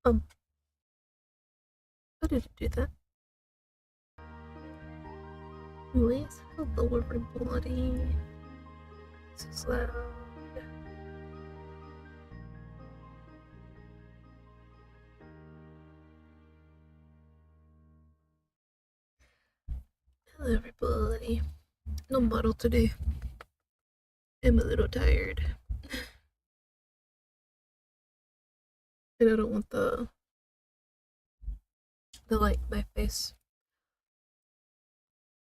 Um, how did it do that? Release hello everybody. This is loud. Hello everybody. No model today. I'm a little tired. And I don't want the light in my face.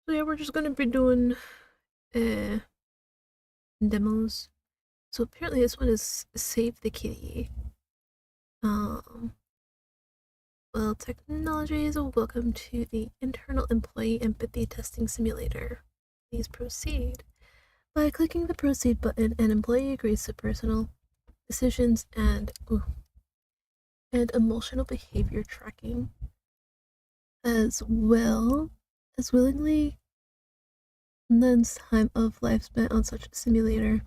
So yeah, we're just gonna be doing uh demos. So apparently this one is Save the Kitty. Um well, technologies, welcome to the internal employee empathy testing simulator. Please proceed. By clicking the proceed button, an employee agrees to personal decisions and emotional behavior tracking, as well as willingly lends time of life spent on such a simulator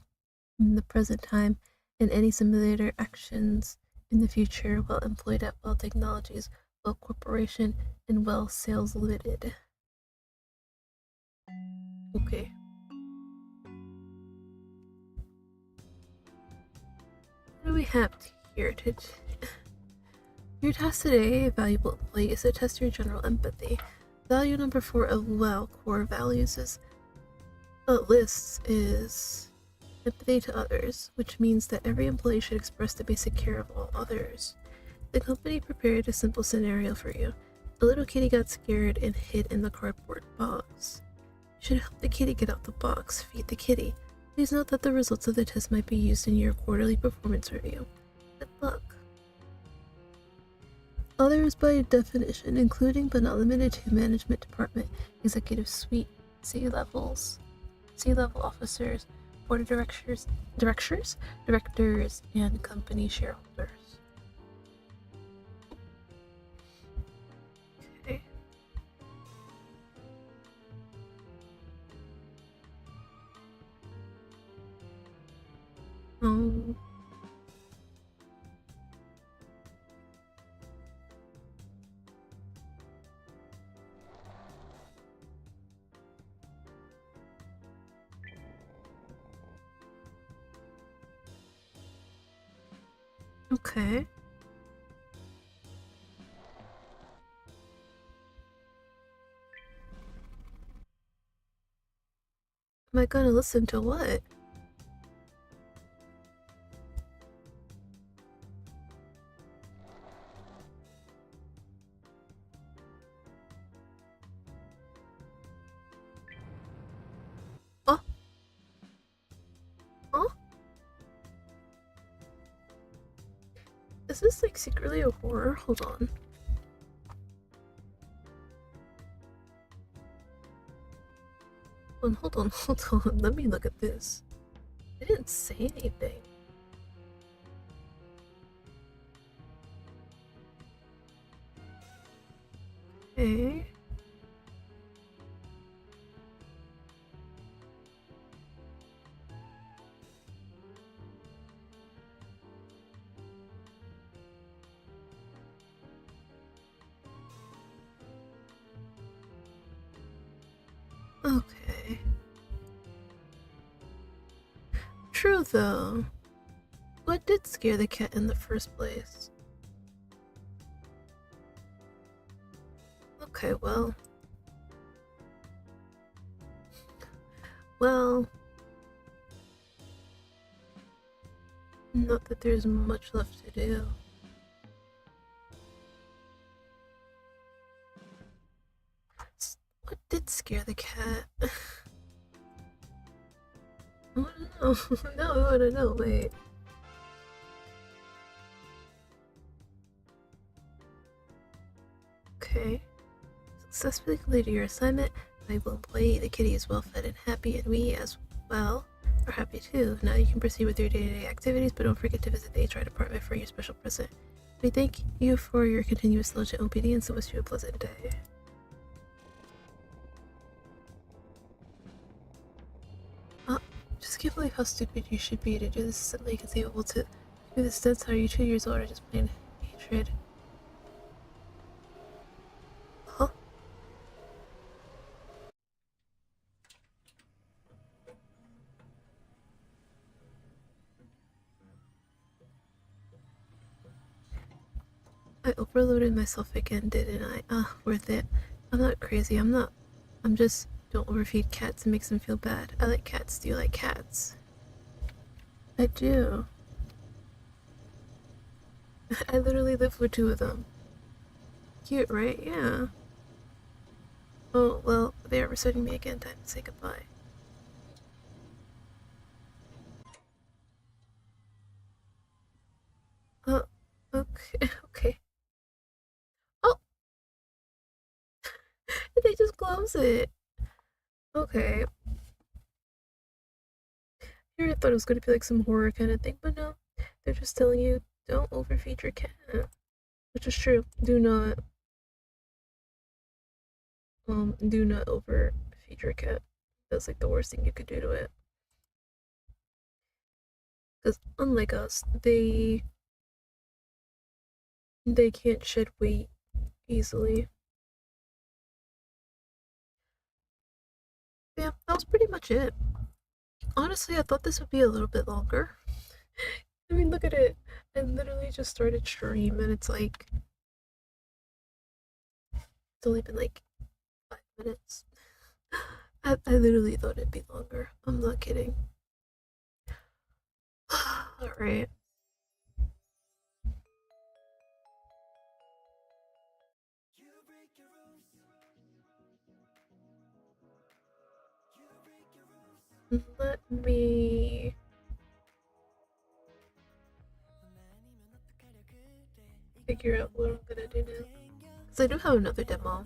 in the present time and any simulator actions in the future while employed at Well Technologies, Well Corporation, and Well Sales Limited. Okay. What do we have here? Your task today, valuable employee, is to test your general empathy. Value number 4 of Well core values is lists is empathy to others, which means that every employee should express the basic care of all others. The company prepared a simple scenario for you. A little kitty got scared and hid in the cardboard box. You should help the kitty get out the box. Feed the kitty. Please note that the results of the test might be used in your quarterly performance review. Good luck. Others by definition, including but not limited to management department, executive suite, C-level officers, board of directors, and company shareholders. Okay. Okay. Am I gonna listen to what? Oh? Huh? Is this like secretly a horror? Hold on. Hold on. Let me look at this. They didn't say anything. Okay. Okay. True though. What did scare the cat in the first place? Okay, well. Well. Not that there's much left to do. What did scare the cat? I wanna know. No, I wanna know. Wait. Okay. Successfully completed your assignment. Valuable employee. The kitty is well fed and happy, and we, as well, are happy too. Now you can proceed with your day-to-day activities, but don't forget to visit the HR department for your special present. We thank you for your continuous diligent obedience and wish you a pleasant day. Just can't believe how stupid you should be to do this simply conceivable to do this. That's how you're 2 years old or just plain hatred. I overloaded myself again, didn't I? Ah, worth it. I'm not crazy. I'm just don't overfeed cats. It makes them feel bad. I like cats. Do you like cats? I do. I literally live with two of them. Cute, right? Yeah. Oh, well, they are resetting me again. Time to say goodbye. Oh, okay, okay. Oh, they just close it. Okay. Here I thought it was gonna be like some horror kind of thing, but no. They're just telling you don't overfeed your cat. Which is true. Do not overfeed your cat. That's like the worst thing you could do to it. Because unlike us, they can't shed weight easily. Yeah, that was pretty much it. Honestly, I thought this would be a little bit longer. I mean, look at it. I literally just started stream and it's only been like 5 minutes. I literally thought it'd be longer. I'm not kidding. Alright. Let me figure out what I'm gonna do now. Because I do have another demo.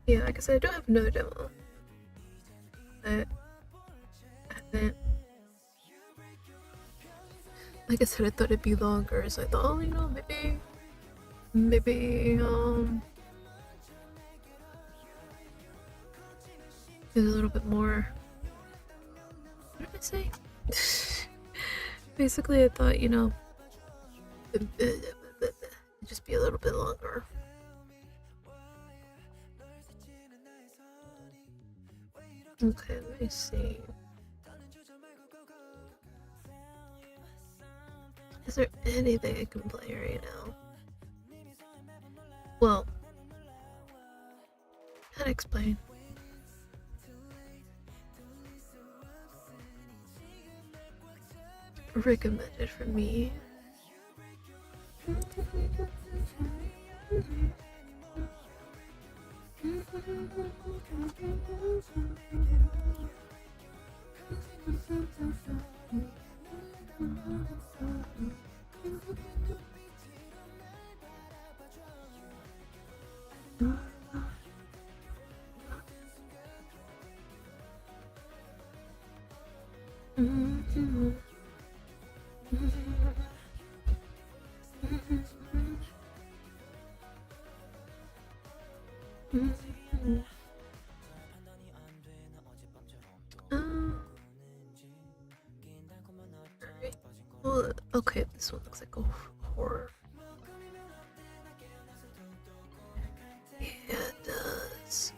Yeah, like I said, I do have another demo. But I haven't. Like I said, I thought it'd be longer, so I thought, oh, maybe, there's a little bit more. What did I say? Basically, I thought, it'd just be a little bit longer. Okay, let me see. Is there anything I can play right now? Well, how to explain? Recommended for me. Well, okay, this one looks like a horror. Yeah, it does.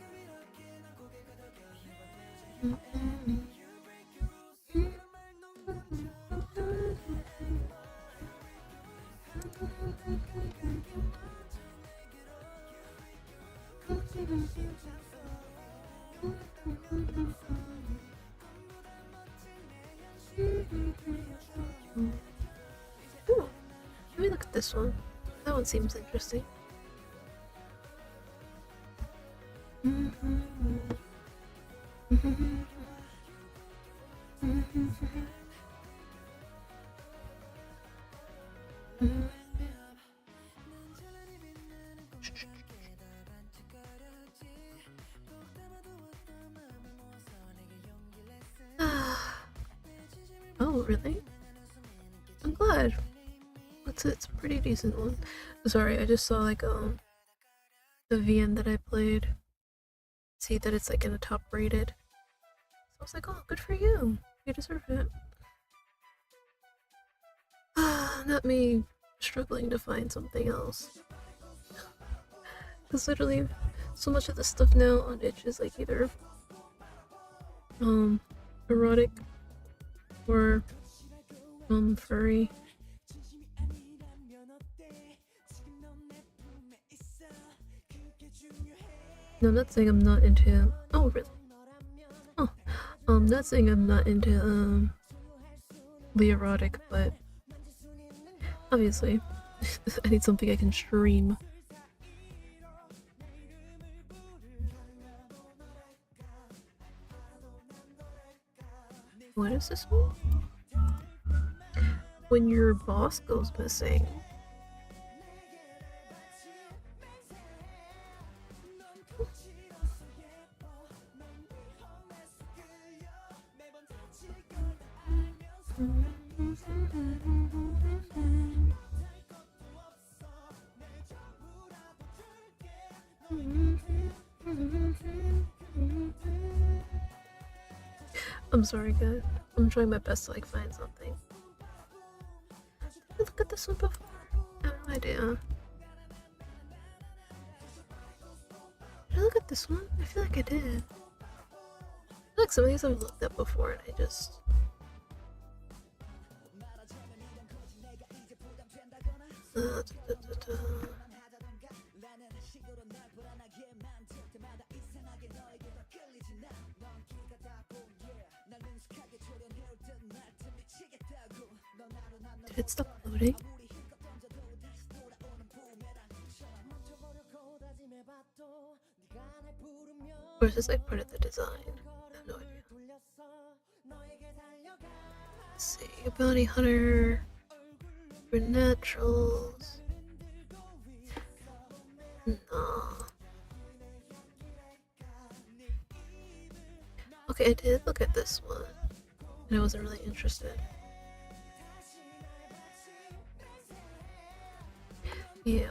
Ooh, let me look at this one. That one seems interesting. Oh, really? I'm glad. It's a pretty decent one. Sorry, I just saw like the VN that I played. See that it's like in the top rated. So was like, oh, good for you. You deserve it. Not me struggling to find something else. Because literally, so much of the stuff now on Itch is like either erotic or furry. No, I'm not saying I'm not into. Oh, really? Oh, not saying I'm not into the erotic, but obviously, I need something I can stream. What is this one? When your boss goes missing. I'm sorry, guys. I'm trying my best to like find something. Did I look at this one before? I have no idea. Did I look at this one? I feel like I did. I feel like some of these I've looked at before and I just. Did it stop loading? Or is this like part of the design? I have no idea. Let's see, bounty hunter for naturals. Nah. Okay, I did look at this one, and I wasn't really interested. Yeah.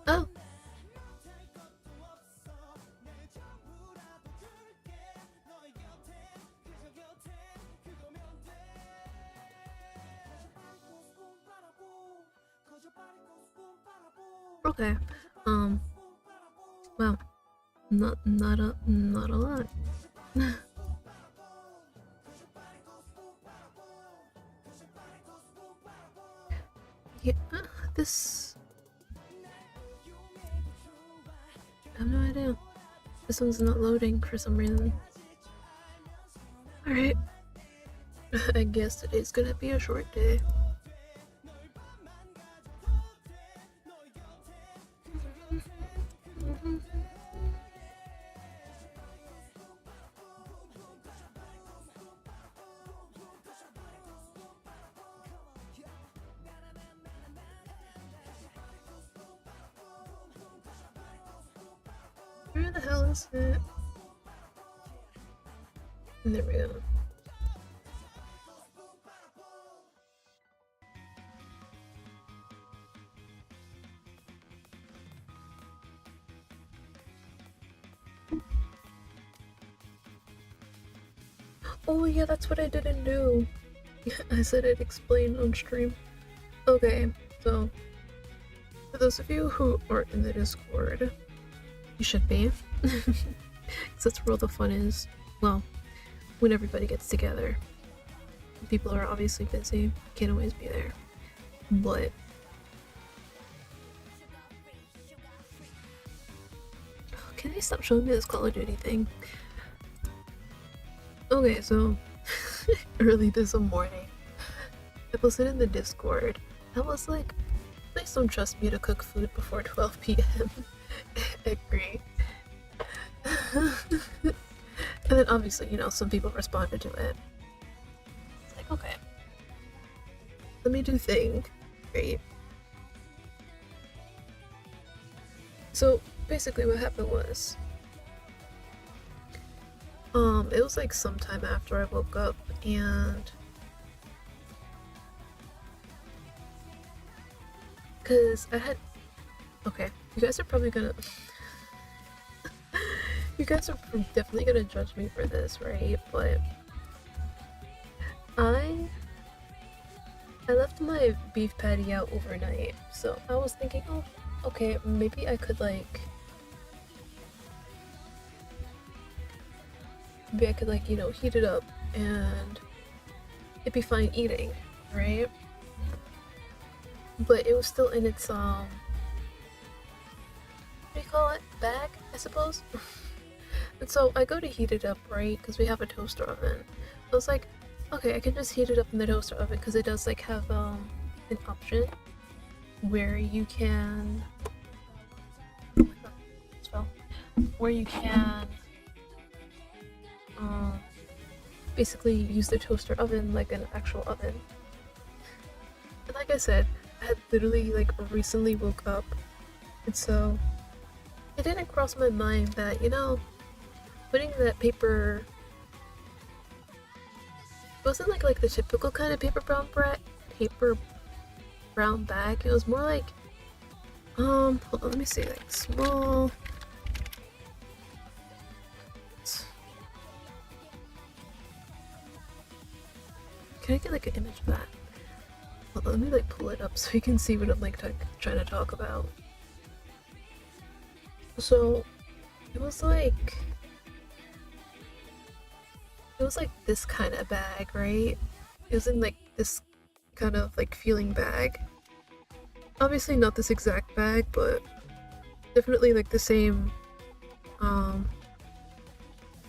Oh. Okay. Wow. Not a lot. Yeah, this. I have no idea. This one's not loading for some reason. Alright. I guess today's gonna be a short day. Where the hell is it? There we go. Oh yeah, that's what I didn't do. I said I'd explain on stream. Okay, so for those of you who aren't in the Discord, you should be. Because that's where all the fun is. Well, when everybody gets together. People are obviously busy, can't always be there. But can they stop showing me this Call of Duty thing? Okay, so early this morning, I posted in the Discord. I was like, please don't trust me to cook food before 12 p.m. Agree. And then obviously, you know, some people responded to it. It's like, okay. Let me do thing. Great. So basically what happened was it was like sometime after I woke up and Because I had. Okay, you guys are probably gonna. You guys are definitely gonna judge me for this, right? But I left my beef patty out overnight, so I was thinking, oh, okay, maybe I could like heat it up and it'd be fine eating, right? But it was still in its what do you call it? Bag, I suppose. And so I go to heat it up, right? Because we have a toaster oven. I was like, okay, I can just heat it up in the toaster oven because it does like have an option where you can where you can basically use the toaster oven like an actual oven. And like I said, I had literally like recently woke up, and so it didn't cross my mind that, you know, putting that paper, it wasn't like the typical kind of paper brown bag. It was more like hold on, let me see, like small. Can I get like an image of that? Hold on, let me like pull it up so you can see what I'm like trying to talk about. So it was like this kind of bag, right? It was in like this kind of like feeling bag. Obviously not this exact bag, but definitely like the same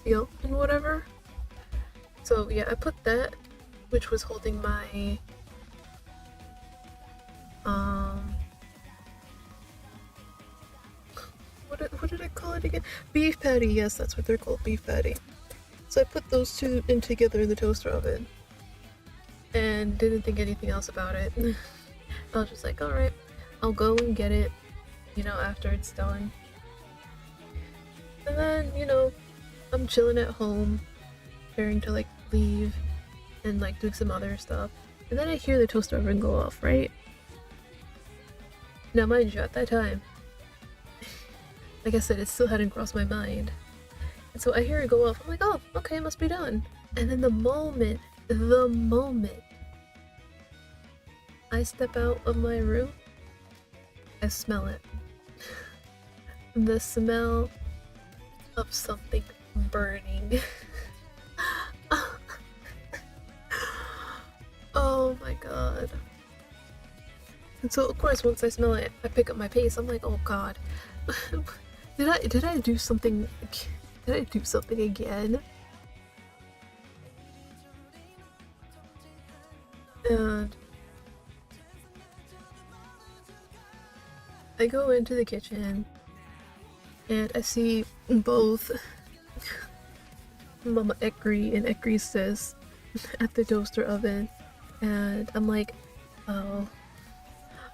feel and whatever. So yeah, I put that, which was holding my what did I call it again? Beef patty, yes, that's what they're called, beef patty. So I put those two in together in the toaster oven and didn't think anything else about it. I was just like, alright, I'll go and get it, you know, after it's done. And then, you know, I'm chilling at home, preparing to like leave and like doing some other stuff. And then I hear the toaster oven go off, right? Now mind you, at that time, like I said, it still hadn't crossed my mind. And so I hear it go off, I'm like, oh, okay, it must be done. And then the moment I step out of my room, I smell it. The smell of something burning. Oh my god. And so of course once I smell it, I pick up my pace. I'm like, oh god. Did I do something? Did I do something again? And I go into the kitchen and I see both Mama Ekri and Ekri's sis at the toaster oven, and I'm like, oh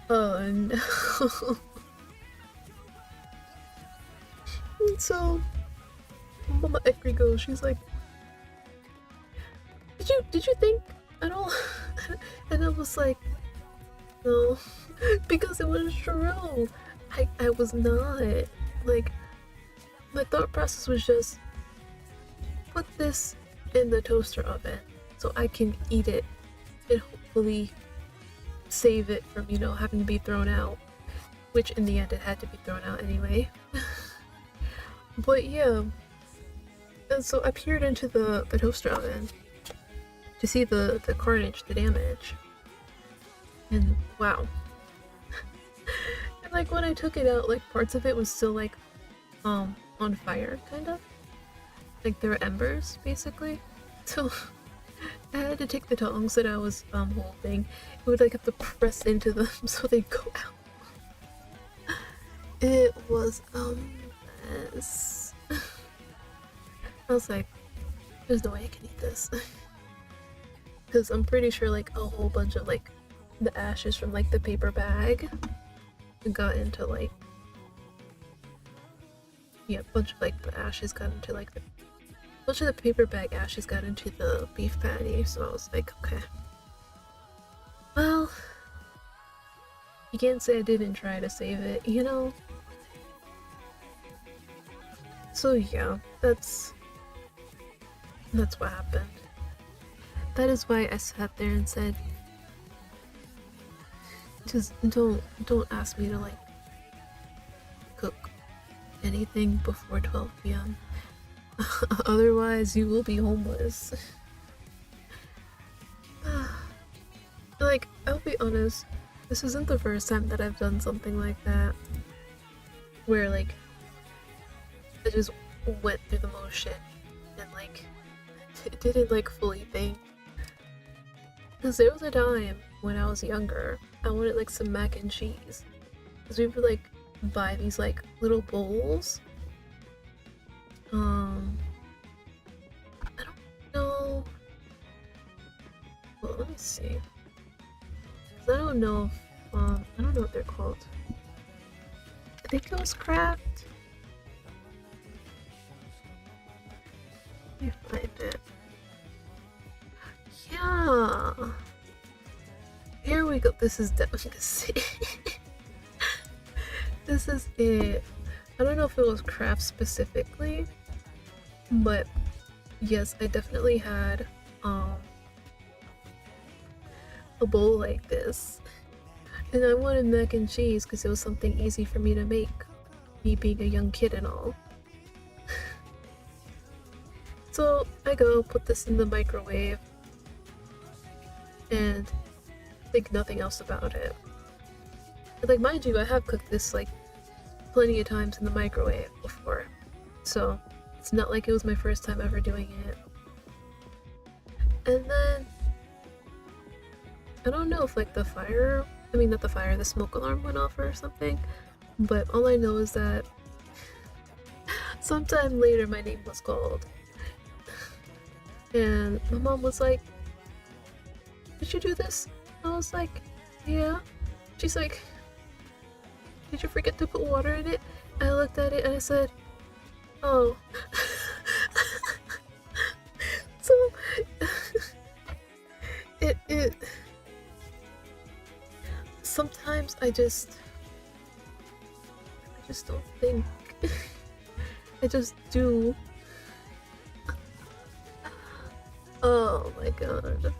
no. And so Mama Ekri goes, she's like, did you think at all? And I was like, no, because it was true. I was not. Like, my thought process was just, put this in the toaster oven so I can eat it and hopefully save it from, you know, having to be thrown out. Which in the end it had to be thrown out anyway. But yeah. And so I peered into the toaster oven to see the carnage, the damage. And wow. And like when I took it out, like parts of it was still like on fire, kind of. Like there were embers, basically. So I had to take the tongs that I was holding. I would like have to press into them so they go out. It was a mess. I was like, there's no way I can eat this. Because I'm pretty sure like a whole bunch of like the ashes from like the paper bag got into like, yeah, a bunch of like the ashes got into like the bunch of the paper bag ashes got into the beef patty. So I was like, okay, well, You can't say I didn't try to save it, you know? So yeah, that's what happened. That is why I sat there and said, just don't ask me to like cook anything before 12 p.m. Otherwise you will be homeless. Like, I'll be honest, this isn't the first time that I've done something like that. Where like I just went through the motion and like didn't like fully think. Because there was a time when I was younger, I wanted like some mac and cheese. Because we would like buy these like little bowls. I don't know. Well, let me see. 'Cause I don't know if, I don't know what they're called. I think it was Kraft. Let me find it. Yeah. Here we go. This is definitely this is it. I don't know if it was Kraft specifically, but yes, I definitely had a bowl like this. And I wanted mac and cheese because it was something easy for me to make, me being a young kid and all. So I go put this in the microwave and think nothing else about it. And, like, mind you, I have cooked this like plenty of times in the microwave before, so it's not like it was my first time ever doing it. And then I don't know if like the smoke alarm went off or something, but all I know is that sometime later my name was called. And my mom was like, "Did you do this?" I was like, "Yeah." She's like, "Did you forget to put water in it?" I looked at it and I said, "Oh." So it sometimes I just don't think. I just do. Oh my god.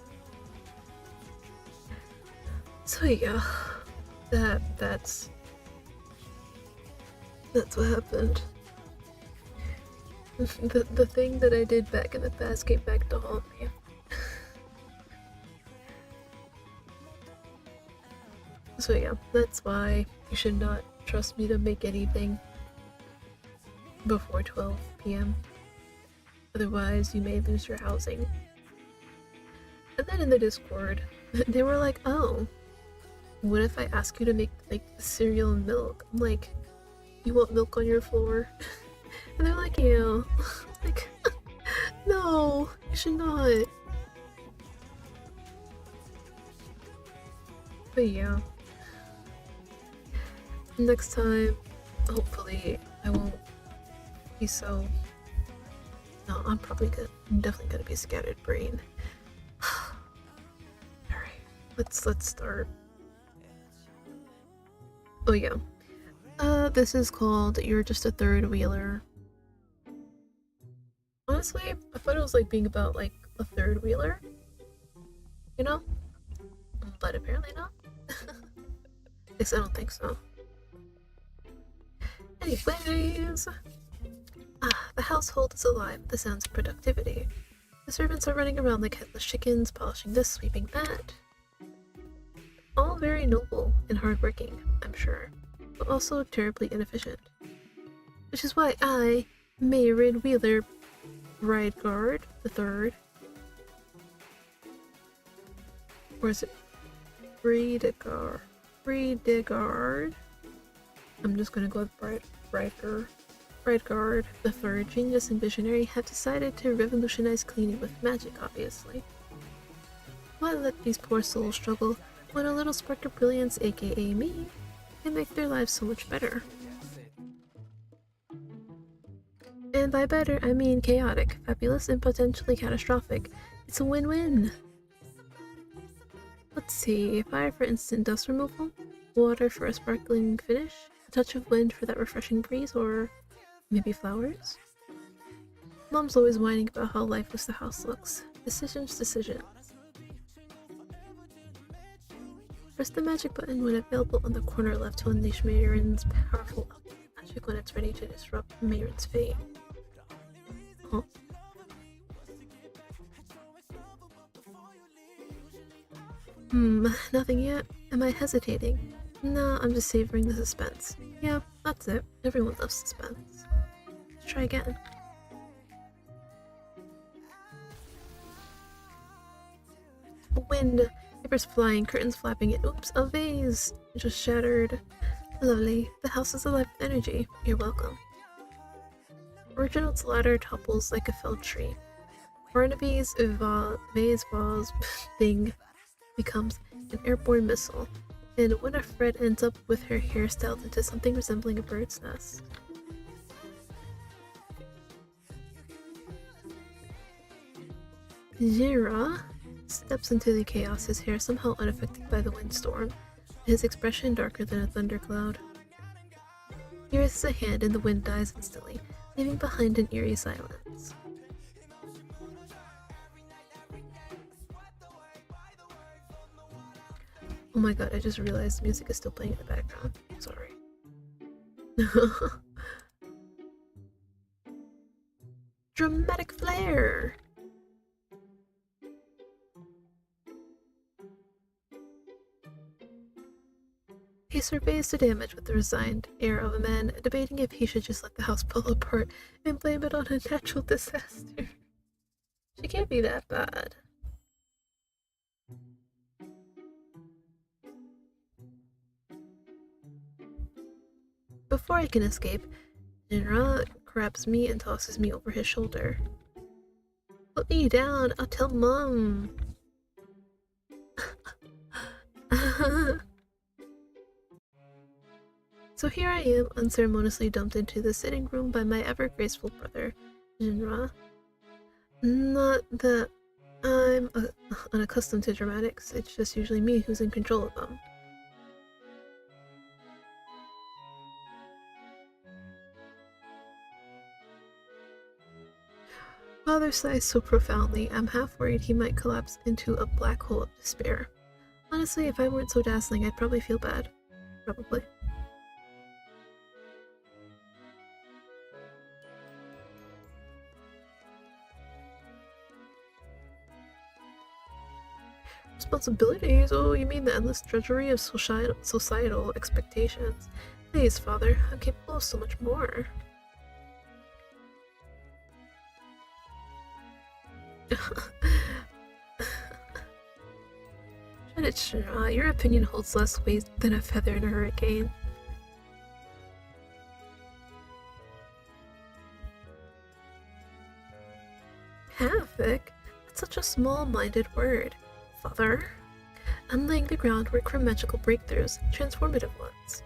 So yeah, that's what happened. The thing that I did back in the past came back to haunt me. So yeah, that's why you should not trust me to make anything before 12 p.m. Otherwise, you may lose your housing. And then in the Discord, they were like, "Oh, what if I ask you to make like cereal and milk?" I'm like, "You want milk on your floor?" And they're like, "Yeah." Like, no, you should not. But yeah, next time, hopefully, I won't be so. No, I'm definitely gonna be scattered brain. Alright, let's start. Oh yeah. This is called You're Just a Third Wheeler. Honestly, I thought it was like being about like a third wheeler. You know? But apparently not. At least I don't think so. Anyways. The household is alive with the sounds of productivity. The servants are running around like headless chickens, polishing this, sweeping that. All very noble and hardworking, I'm sure, but also terribly inefficient. Which is why I, Mayrid Wheeler Bridegard III, or is it Bridegard? I'm just gonna go with Bridegard III, genius and visionary, have decided to revolutionize cleaning with magic, obviously. Why let these poor souls struggle when a little spark of brilliance, aka me, can make their lives so much better? And by better, I mean chaotic, fabulous, and potentially catastrophic. It's a win-win. Let's see, fire for instant dust removal, Water for a sparkling finish, a touch of wind for that refreshing breeze, or maybe flowers? Mom's always whining about how lifeless the house looks. Decisions. Press the magic button when available on the corner left to unleash Mayron's powerful magic when it's ready to disrupt Mayron's fate. Huh? Nothing yet? Am I hesitating? Nah, I'm just savoring the suspense. Yeah, that's it. Everyone loves suspense. Let's try again. Wind, papers flying, curtains flapping. Oops, a vase just shattered. Lovely. The house is alive with energy. You're welcome. Reginald's ladder topples like a felled tree. Barnaby's vase thing becomes an airborne missile, and Winifred ends up with her hair styled into something resembling a bird's nest. Jira steps into the chaos, his hair somehow unaffected by the windstorm, his expression darker than a thundercloud. He raises a hand and the wind dies instantly, leaving behind an eerie silence. Oh my god, I just realized music is still playing in the background. Sorry. Dramatic flair! He surveys the damage with the resigned air of a man debating if he should just let the house fall apart and blame it on a natural disaster. She can't be that bad. Before I can escape, Jinra grabs me and tosses me over his shoulder. Put me down, I'll tell Mom. So here I am, unceremoniously dumped into the sitting room by my ever-graceful brother, Jinra. Not that I'm unaccustomed to dramatics, it's just usually me who's in control of them. Father sighs so profoundly, I'm half worried he might collapse into a black hole of despair. Honestly, if I weren't so dazzling, I'd probably feel bad. Probably. Responsibilities? Oh, you mean the endless drudgery of societal expectations. Please, Father, I'm capable of so much more. Your opinion holds less weight than a feather in a hurricane. Havoc? That's such a small-minded word. Father? I'm laying the groundwork for magical breakthroughs, transformative ones.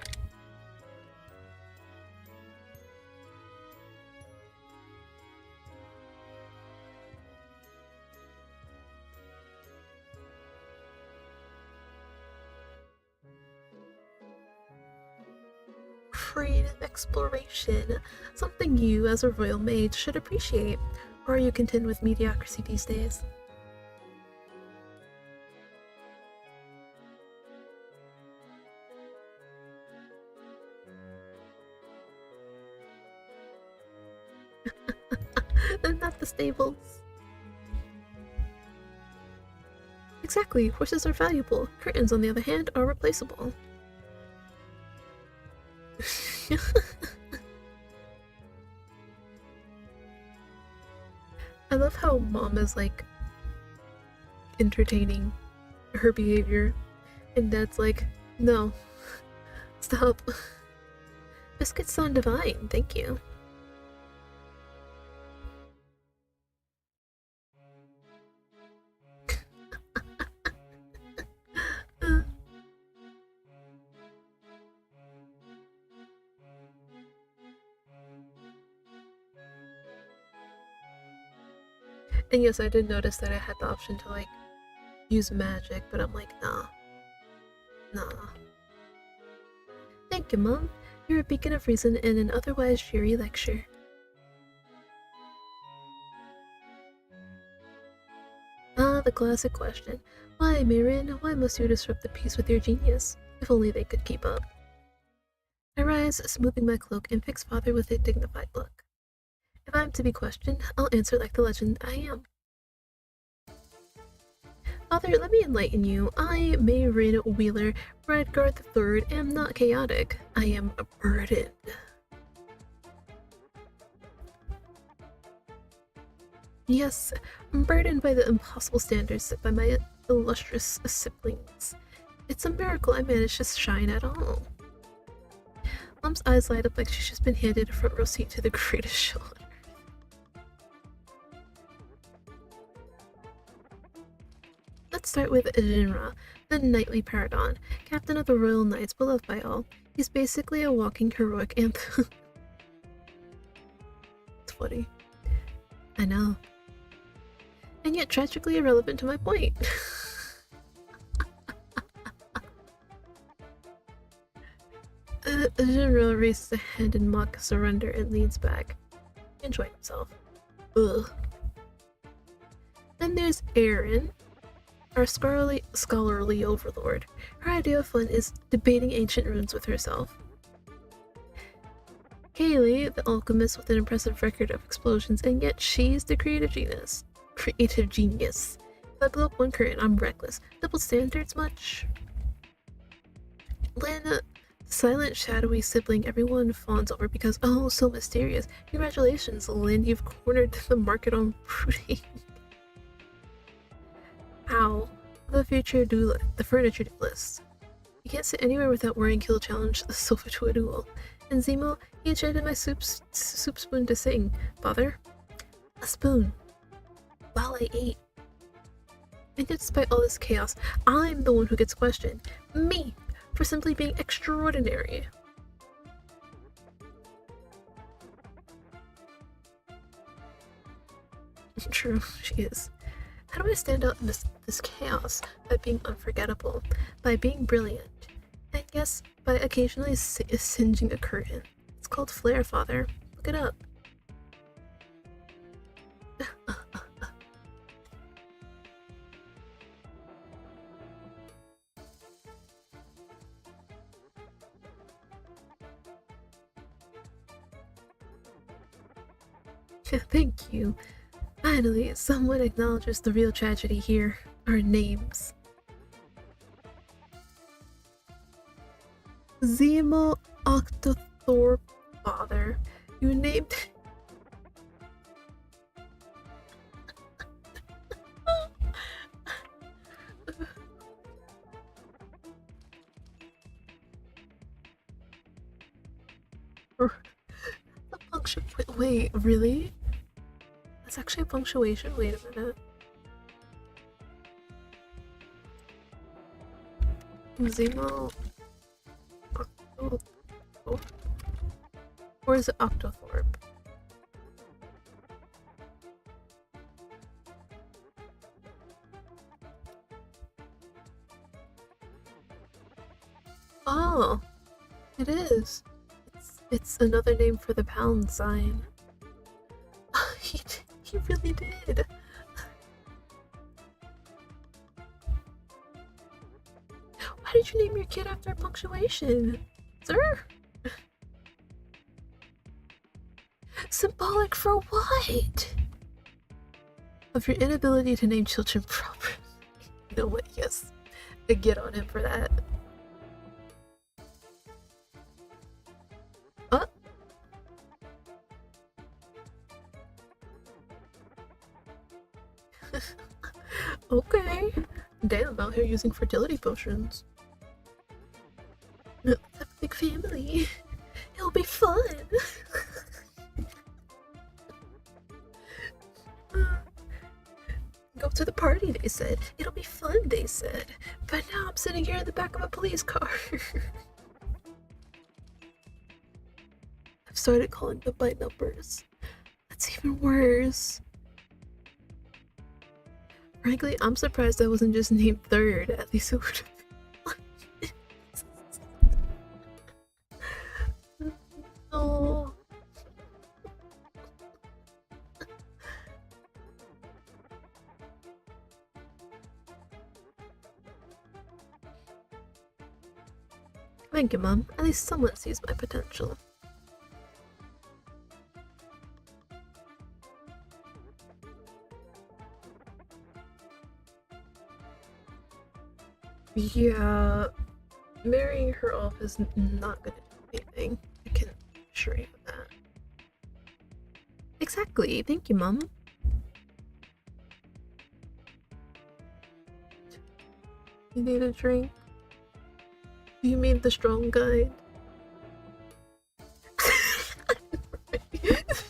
Creative exploration, something you, as a royal mage, should appreciate. Or are you content with mediocrity these days? Not the stables. Exactly, horses are valuable. Curtains, on the other hand, are replaceable. I love how Mom is like entertaining her behavior, and Dad's like, no, stop. Biscuits sound divine, thank you. And yes, I did notice that I had the option to use magic, but I'm like, nah. Welcome, Mom. You're a beacon of reason in an otherwise dreary lecture. Ah, the classic question. Why, Marin? Why must you disrupt the peace with your genius? If only they could keep up. I rise, smoothing my cloak, and fix Father with a dignified look. If I'm to be questioned, I'll answer like the legend I am. Father, let me enlighten you. I, Marin Wheeler, Redguard III, am not chaotic. I am burdened. Yes, I'm burdened by the impossible standards set by my illustrious siblings. It's a miracle I managed to shine at all. Mom's eyes light up like she's just been handed a front row seat to the greatest show on earth. Let's start with Jinra, the knightly paragon, captain of the Royal Knights, beloved by all. He's basically a walking heroic anthem. It's funny. I know. And yet tragically irrelevant to my point. Jinra raises a hand in mock surrender and leans back, enjoying himself. Ugh. Then there's Erin, our scholarly overlord. Her idea of fun is debating ancient runes with herself. Kaylee, the alchemist with an impressive record of explosions, and yet she's the creative genius. If I blow up one curtain, I'm reckless. Double standards much? Lynn, the silent, shadowy sibling everyone fawns over because, oh, so mysterious. Congratulations, Lynn, you've cornered the market on brooding. Ow. The furniture do list. You can't sit anywhere without wearing Kill Challenge the sofa to a duel. And Zemo, he enchanted my soup spoon to sing. Father? A spoon. While I ate. And yet despite all this chaos, I'm the one who gets questioned. Me! For simply being extraordinary. True, she is. How do I stand out in this chaos? By being unforgettable, by being brilliant, and yes, by occasionally singeing a curtain. It's called flair, Father. Look it up. Thank you. Finally, someone acknowledges the real tragedy here. Our names. Zemo Octothorpe, Father. You named... Wait, really? That's actually a punctuation? Wait a minute. Zemo... Or is it Octothorpe? Oh, it is. It's another name for the pound sign. He really did. Why did you name your kid after punctuation, sir? Symbolic for what? Of your inability to name children properly. You know what? Yes, I get on him for that. Okay. Damn, out here using fertility potions. Let's have a big family. It'll be fun. Go to the party, they said. It'll be fun, they said. But now I'm sitting here in the back of a police car. I've started calling them by numbers. That's even worse. Frankly, I'm surprised I wasn't just named third. At least it would have been. Thank you, Mom. At least someone sees my potential. Yeah, marrying her off is not gonna do anything. I can assure you of that. Exactly. Thank you, Mom. You need a drink? You mean the strong guide?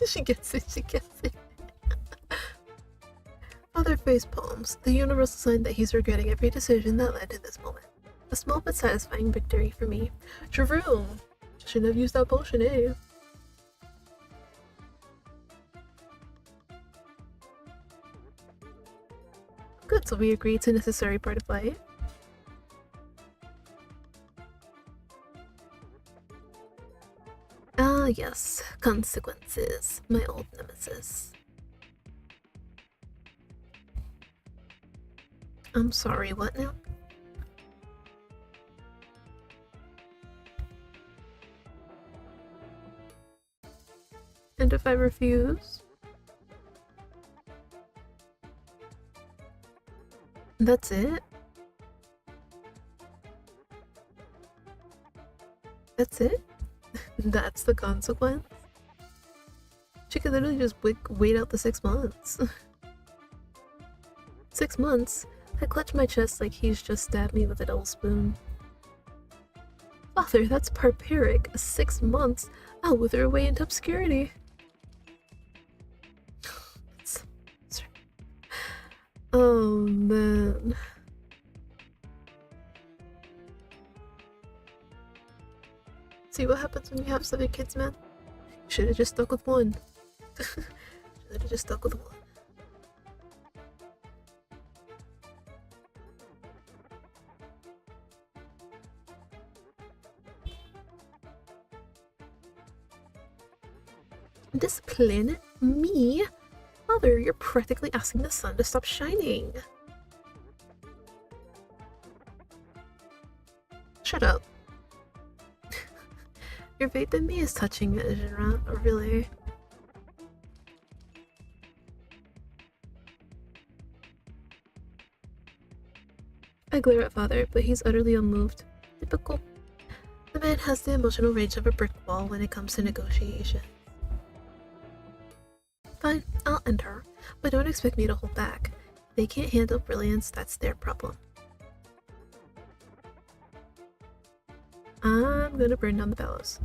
She gets it, she gets it. Father face palms, the universal sign that he's regretting every decision that led to this moment. A small but satisfying victory for me. True. Shouldn't have used that potion, eh? Good, so we agree it's a necessary part of life. Ah, yes. Consequences. My old nemesis. I'm sorry, what now? And if I refuse? That's it? That's it? That's the consequence? She could literally just wait out the 6 months. 6 months? I clutch my chest like he's just stabbed me with a double spoon. Father, that's barbaric. 6 months? I'll wither away into obscurity. Oh man. See what happens when you have 7 kids, man? You should have just stuck with one. Should have just stuck with one. Discipline? Me? Father, you're practically asking the sun to stop shining. Shut up. Your faith in me is touching, Jinra. Really. I glare at Father, but he's utterly unmoved. Typical. The man has the emotional range of a brick wall when it comes to negotiations. Fine, I'll enter, but don't expect me to hold back. If they can't handle brilliance, that's their problem. I'm gonna burn down the bellows.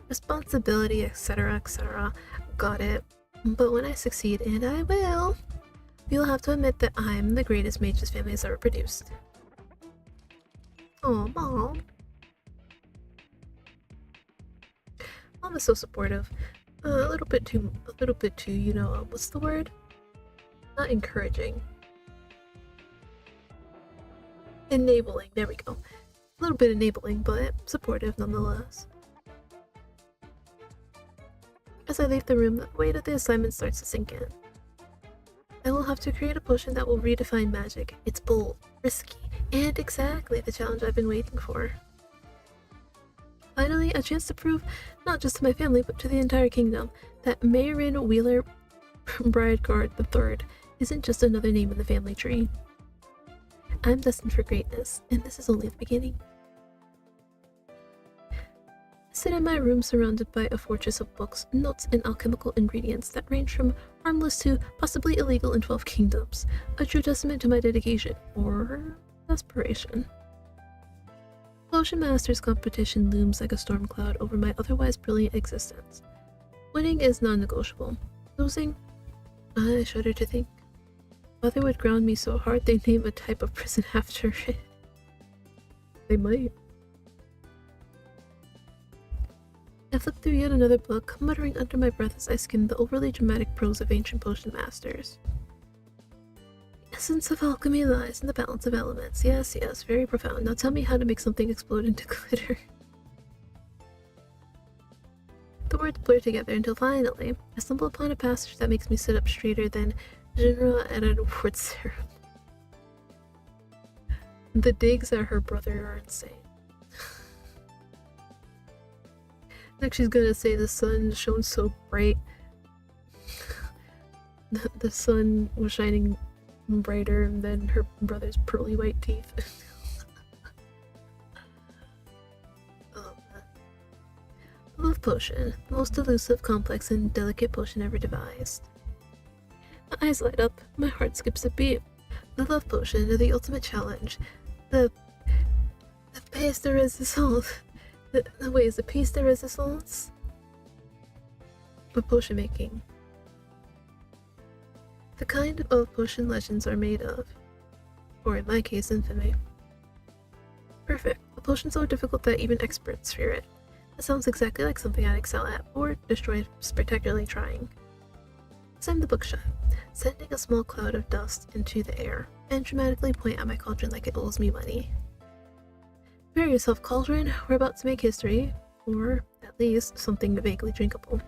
Responsibility, etc., etc. Got it. But when I succeed, and I will, you'll have to admit that I'm the greatest mage this family has ever produced. Oh, Mom. Mom is so supportive. A little bit too, you know, what's the word? Not encouraging. Enabling, there we go. A little bit enabling, but supportive nonetheless. As I leave the room, the weight of the assignment starts to sink in. I will have to create a potion that will redefine magic. It's bold, risky, and exactly the challenge I've been waiting for. Finally, a chance to prove, not just to my family, but to the entire kingdom, that Mayrin Wheeler Brideguard III isn't just another name in the family tree. I'm destined for greatness, and this is only the beginning. I sit in my room surrounded by a fortress of books, notes, and alchemical ingredients that range from harmless to possibly illegal in 12 kingdoms, a true testament to my dedication, or desperation. Potion Masters competition looms like a storm cloud over my otherwise brilliant existence. Winning is non-negotiable. Losing? I shudder to think. Mother would ground me so hard they'd name a type of prison after it. They might. I flip through yet another book, muttering under my breath as I skim the overly dramatic prose of ancient potion masters. The essence of alchemy lies in the balance of elements. Yes, yes, very profound. Now tell me how to make something explode into glitter. The words blur together until finally I stumble upon a passage that makes me sit up straighter than General at an award ceremony. The digs at her brother are insane. Like she's gonna say the sun shone so bright. The sun was shining brighter than her brother's pearly white teeth. Oh, man. The love potion, the most elusive, complex, and delicate potion ever devised. My eyes light up, my heart skips a beat. The love potion, the ultimate challenge. The pièce de résistance. Wait, is the pièce de résistance? But potion making. The kind of potion legends are made of. Or in my case, infamy. Perfect. A potion so difficult that even experts fear it. That sounds exactly like something I'd excel at, or destroy spectacularly trying. Slam the book shut, sending a small cloud of dust into the air, and dramatically point at my cauldron like it owes me money. Prepare yourself, cauldron. We're about to make history, or at least something vaguely drinkable.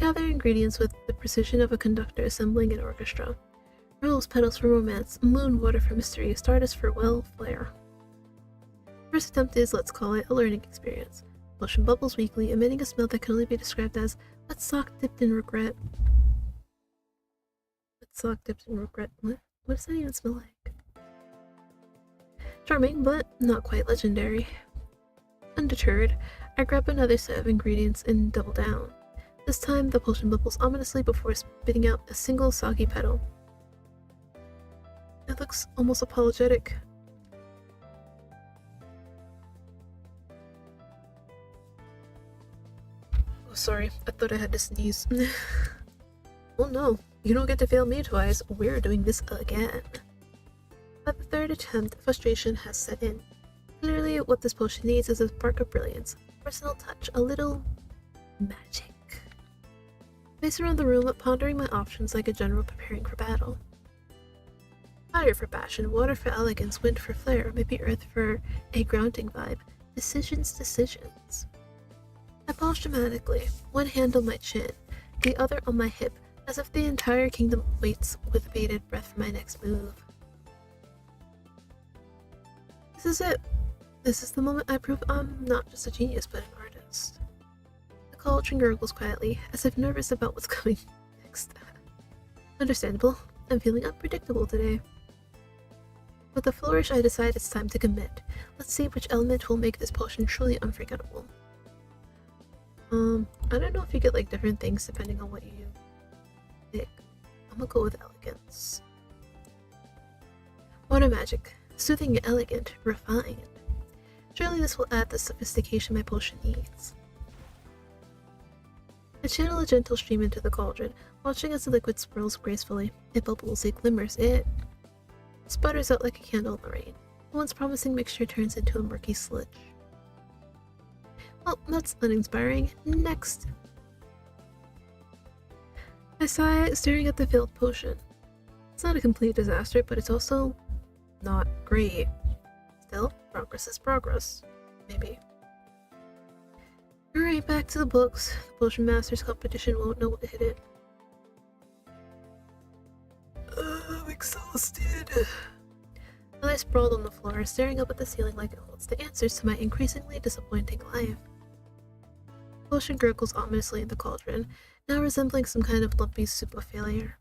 Gather ingredients with the precision of a conductor assembling an orchestra. Rose petals for romance, moon water for mystery, stardust for flair. First attempt is, let's call it, a learning experience. Potion bubbles weakly, emitting a smell that can only be described as wet sock dipped in regret. Wet sock dipped in regret. What does that even smell like? Charming, but not quite legendary. Undeterred, I grab another set of ingredients and double down. This time, the potion bubbles ominously before spitting out a single soggy petal. It looks almost apologetic. Oh, sorry, I thought I had to sneeze. Oh no, you don't get to fail me twice. We're doing this again. By the third attempt, frustration has set in. Clearly, what this potion needs is a spark of brilliance, personal touch, a little magic. I pace around the room, pondering my options like a general preparing for battle. Fire for passion, water for elegance, wind for flair, maybe earth for a grounding vibe. Decisions. I pause dramatically, one hand on my chin, the other on my hip, as if the entire kingdom waits with bated breath for my next move. This is it. This is the moment I prove I'm not just a genius, but an artist. The cauldron gurgles quietly, as if nervous about what's coming next. Understandable. I'm feeling unpredictable today. With a flourish, I decide it's time to commit. Let's see which element will make this potion truly unforgettable. I don't know if you get like different things depending on what you pick. I'm gonna go with elegance. Water magic. Soothing, elegant, refined. Surely this will add the sophistication my potion needs. I channel a gentle stream into the cauldron, watching as the liquid swirls gracefully. It bubbles, it glimmers, it sputters out like a candle in the rain. The once promising mixture turns into a murky sludge. Well, that's uninspiring. Next. I sigh, staring at the failed potion. It's not a complete disaster, but it's also not great. Still, progress is progress. Maybe. Alright, back to the books. The Potion Masters competition won't know what hit it. I'm exhausted. I lie sprawled on the floor, staring up at the ceiling like it holds the answers to my increasingly disappointing life. Potion gurgles ominously in the cauldron, now resembling some kind of lumpy soup of failure.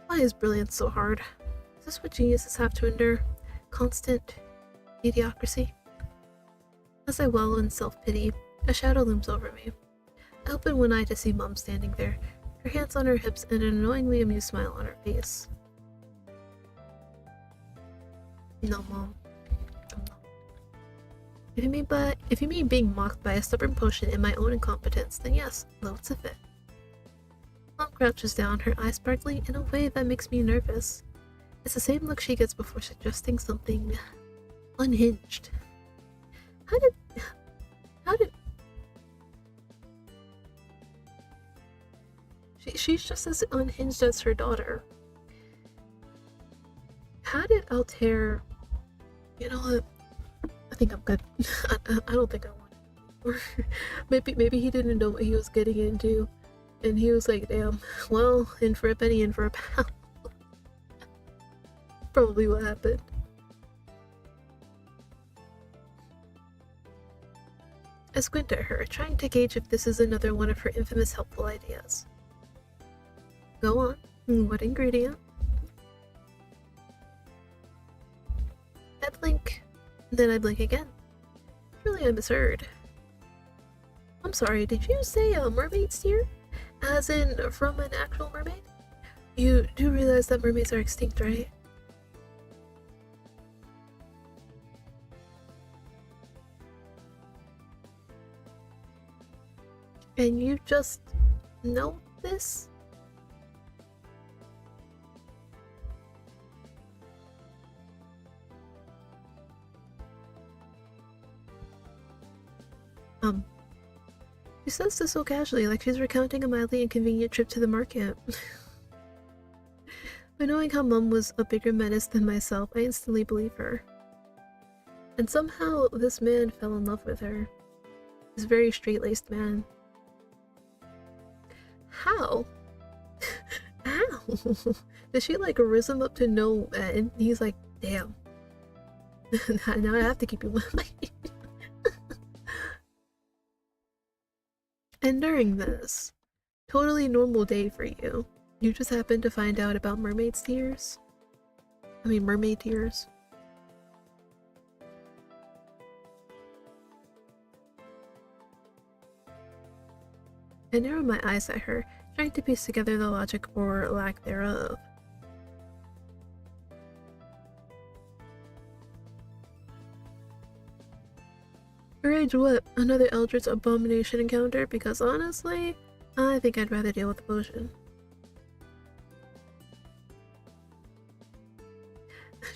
Why is brilliance so hard? Is this what geniuses have to endure? Constant mediocrity? As I wallow in self-pity, a shadow looms over me. I open one eye to see Mom standing there, her hands on her hips and an annoyingly amused smile on her face. No, Mom. I'm not. If you mean being mocked by a stubborn potion in my own incompetence, then yes, loads of it. Mom crouches down, her eyes sparkling in a way that makes me nervous. It's the same look she gets before suggesting something unhinged. How did... She's just as unhinged as her daughter. How did Altair... You know what? I think I'm good. I don't think I want it. Or maybe he didn't know what he was getting into, and he was like, damn, well, in for a penny, in for a pound. Probably what happened. I squint at her, trying to gauge if this is another one of her infamous helpful ideas. Go on. What ingredient? I blink. Then I blink again. Surely I misheard. I'm sorry, did you say a mermaid steer? As in, from an actual mermaid? You do realize that mermaids are extinct, right? And you just know this? She says this so casually, like she's recounting a mildly inconvenient trip to the market. But knowing how Mum was a bigger menace than myself, I instantly believe her. And somehow this man fell in love with her. This very straight-laced man. How? How? Did she like raise him up to no end? He's like, damn. Now I have to keep you with me. And during this totally normal day for you, you just happened to find out about mermaid tears. Mermaid tears. I narrow my eyes at her, trying to piece together the logic or lack thereof. Rage what? Another Eldritch Abomination encounter? Because honestly, I think I'd rather deal with the potion.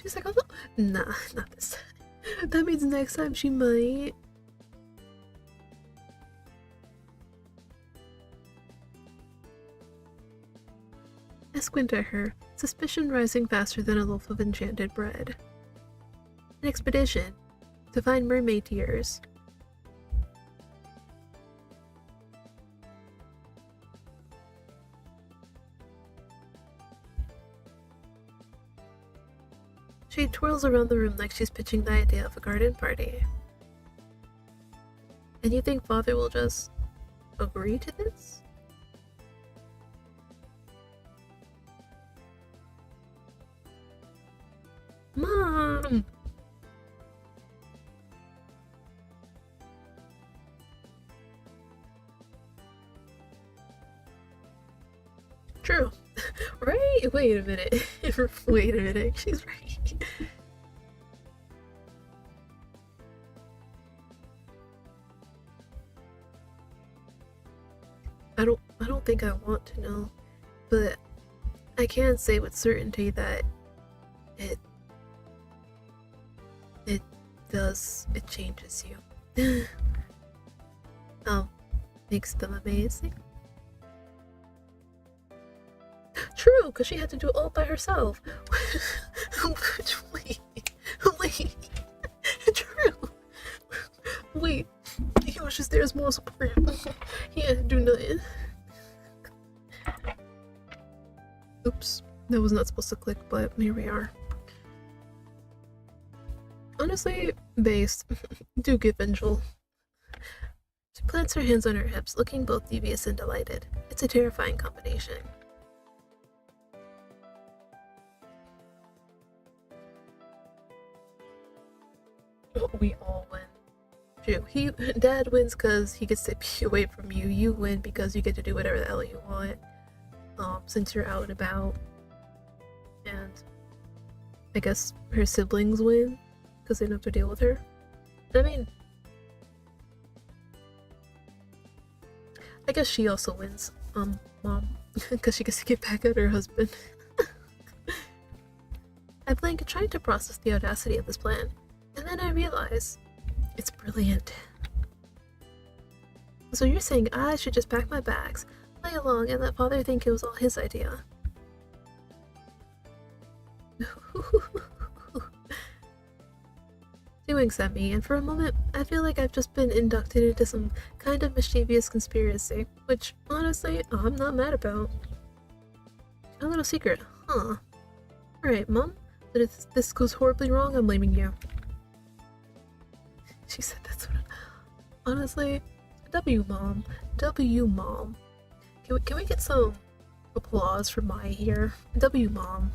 She's like, oh, nah, not this time. That means next time she might. I squint at her, suspicion rising faster than a loaf of enchanted bread. An expedition to find mermaid tears. She twirls around the room like she's pitching the idea of a garden party. And you think Father will just agree to this? Mom! True. Right? Wait a minute. Wait a minute. She's right. I don't think I want to know, but I can say with certainty that it changes you. Makes them amazing. True, because she had to do it all by herself. Wait. True. Wait. He was just there as moral support. He had to do nothing. Oops. That was not supposed to click, but here we are. Honestly, based. Do give Angel. She plants her hands on her hips, looking both devious and delighted. It's a terrifying combination. We all win. True. Dad wins because he gets to be away from you. You win because you get to do whatever the hell you want. Since you're out and about. And I guess her siblings win because they don't have to deal with her. I guess she also wins, Mom, because she gets to get back at her husband. I blink, trying to process the audacity of this plan, and then I realize it's brilliant. So you're saying I should just pack my bags, play along, and let Father think it was all his idea? She winks at me, and for a moment, I feel like I've just been inducted into some kind of mischievous conspiracy, which, honestly, I'm not mad about. A little secret, huh? Alright, Mom, but if this goes horribly wrong, I'm blaming you. She said that's what honestly, W, Mom. W, Mom. Can we get some applause for Mai here? W, Mom.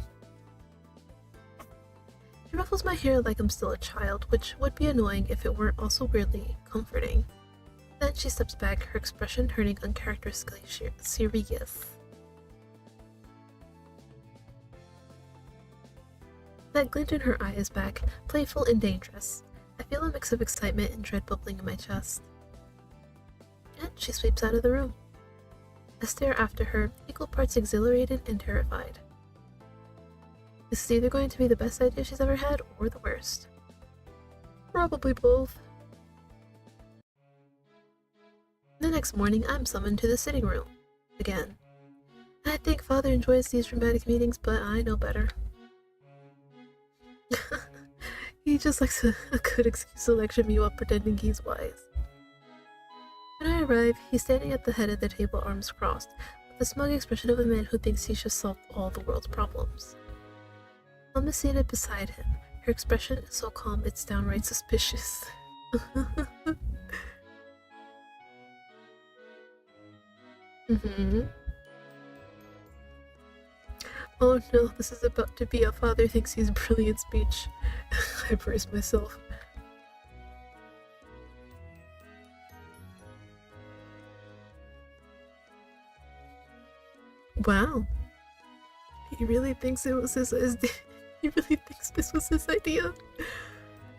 She ruffles my hair like I'm still a child, which would be annoying if it weren't also weirdly comforting. Then she steps back, her expression turning uncharacteristically serious. That glint in her eye is back, playful and dangerous. I feel a mix of excitement and dread bubbling in my chest. And she sweeps out of the room. I stare after her, equal parts exhilarated and terrified. This is either going to be the best idea she's ever had, or the worst. Probably both. The next morning, I'm summoned to the sitting room. Again. I think Father enjoys these dramatic meetings, but I know better. He just likes a good excuse to lecture me while pretending he's wise. When I arrive, he's standing at the head of the table, arms crossed, with the smug expression of a man who thinks he's just solved all the world's problems. Mom is seated beside him. Her expression is so calm it's downright suspicious. Oh no, this is about to be a father thinks he's brilliant speech. I brace myself. Wow. He really thinks it was his he really thinks this was his idea.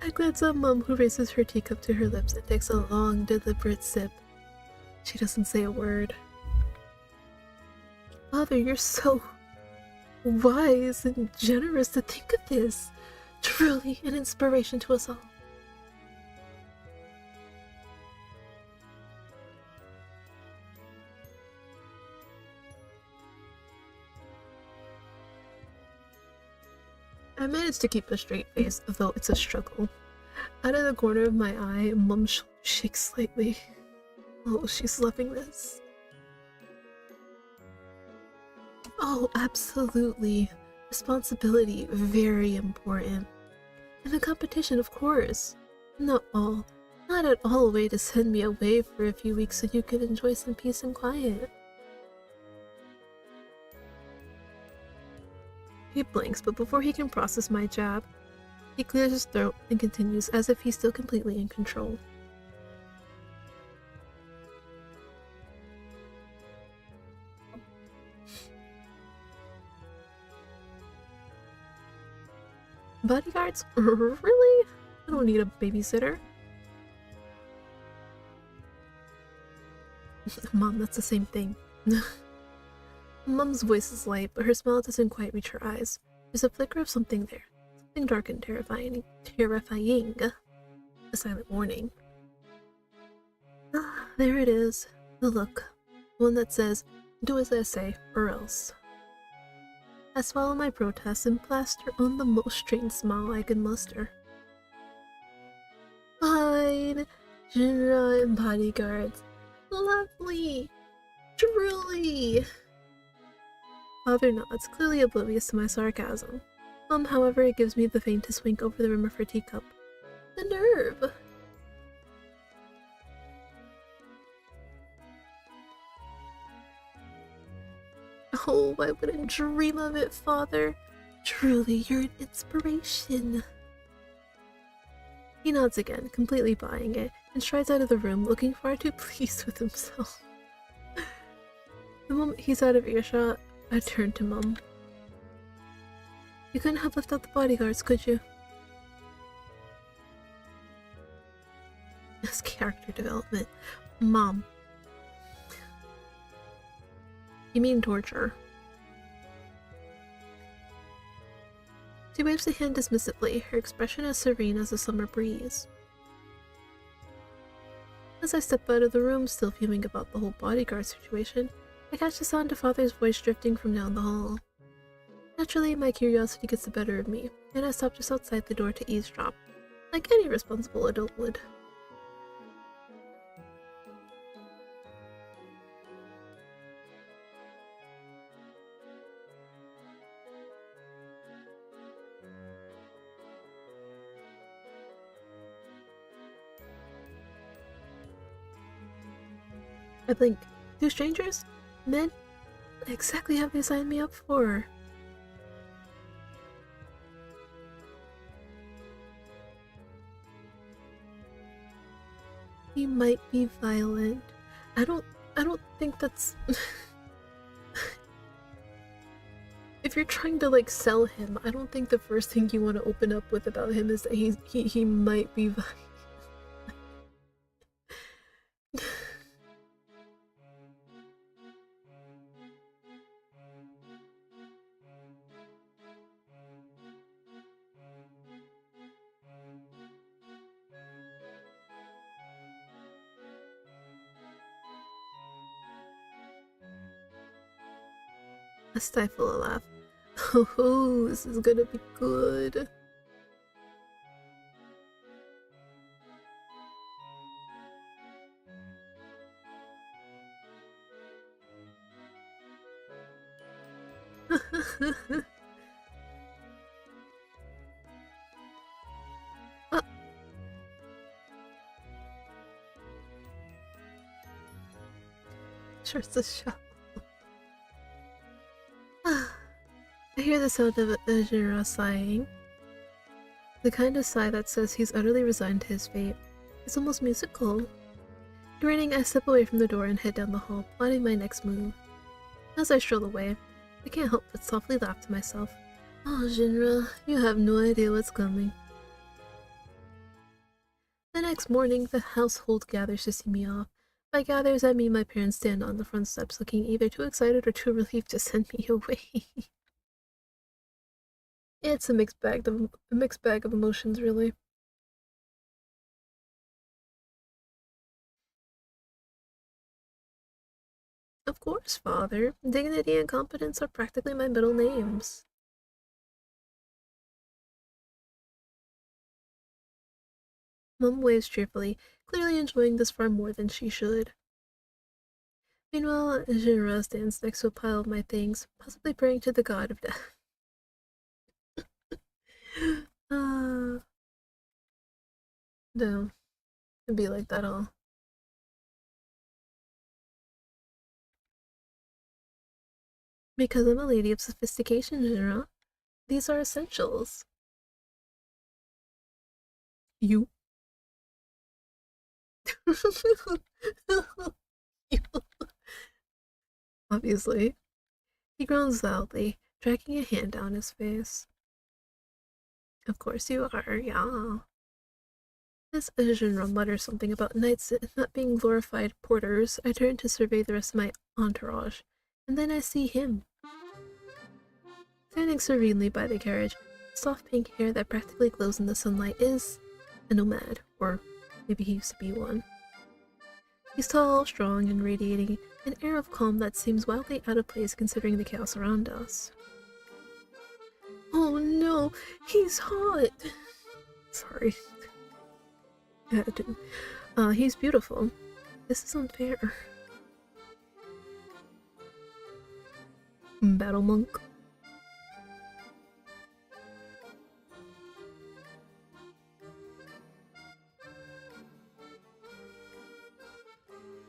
I glance at Mom, who raises her teacup to her lips and takes a long, deliberate sip. She doesn't say a word. Father, you're so wise and generous to think of this. Truly an inspiration to us all. I managed to keep a straight face, though it's a struggle. Out of the corner of my eye, Mom's shoulder shakes slightly. Oh, she's loving this. Oh, absolutely. Responsibility, very important. And the competition, of course. Not at all a way to send me away for a few weeks so you could enjoy some peace and quiet. He blinks, but before he can process my jab, he clears his throat and continues as if he's still completely in control. Bodyguards? Really? I don't need a babysitter. Mom, that's the same thing. Mom's voice is light, but her smile doesn't quite reach her eyes. There's a flicker of something there. Something dark and terrifying. A silent warning. Ah, there it is. The look. One that says, do as I say, or else. I swallow my protest and plaster on the most strained smile I can muster. Fine, Jinra and bodyguards. Lovely! Truly! Father nods, clearly oblivious to my sarcasm. Mom, however, gives me the faintest wink over the rim of her teacup. The nerve! Oh, I wouldn't dream of it, Father. Truly, you're an inspiration. He nods again, completely buying it, and strides out of the room, looking far too pleased with himself. The moment he's out of earshot, I turn to Mom. You couldn't have left out the bodyguards, could you? This character development. Mom. You mean torture? She waves a hand dismissively, her expression as serene as a summer breeze. As I step out of the room, still fuming about the whole bodyguard situation, I catch the sound of Father's voice drifting from down the hall. Naturally, my curiosity gets the better of me, and I stop just outside the door to eavesdrop. like any responsible adult would. I blink. Two strangers? Men? Exactly how they signed me up for. He might be violent. I don't think that's if you're trying to like sell him, I don't think the first thing you want to open up with about him is that he might be violent. I stifle a laugh. Oh, this is gonna be good. Ah. Sure, it's a shot. I hear the sound of Ajira sighing. The kind of sigh that says he's utterly resigned to his fate. It's almost musical. Grinning, I step away from the door and head down the hall, plotting my next move. As I stroll away, I can't help but softly laugh to myself. Oh, Shinra, you have no idea what's coming. The next morning, the household gathers to see me off. By gathers, I mean my parents stand on the front steps looking either too excited or too relieved to send me away. It's a mixed bag of emotions, really. Of course, father. Dignity and competence are practically my middle names. Mum waves cheerfully, clearly enjoying this far more than she should. Meanwhile, Jinra stands next to a pile of my things, possibly praying to the god of death. No. It'd be like that all. Because I'm a lady of sophistication, Jinra. These are essentials. You? Obviously. He groans loudly, dragging a hand down his face. Of course you are, yeah. As Jinra mutters something about knights not being glorified porters, I turn to survey the rest of my entourage, and then I see him. Standing serenely by the carriage, soft pink hair that practically glows in the sunlight is a nomad, or maybe he used to be one. He's tall, strong, and radiating an air of calm that seems wildly out of place considering the chaos around us. Oh no, he's hot! Sorry. I had to. He's beautiful. This is unfair. Battle monk.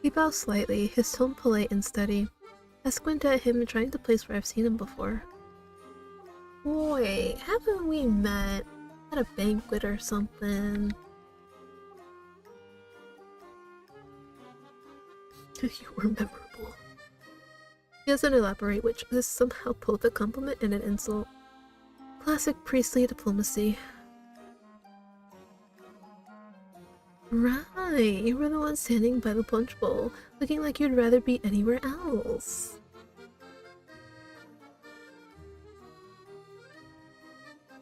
He bows slightly, his tone polite and steady. I squint at him, trying to place where I've seen him before. Wait, haven't we met at a banquet or something? You were memorable. He doesn't elaborate, which is somehow both a compliment and an insult. Classic priestly diplomacy. Right, you were the one standing by the punch bowl, looking like you'd rather be anywhere else.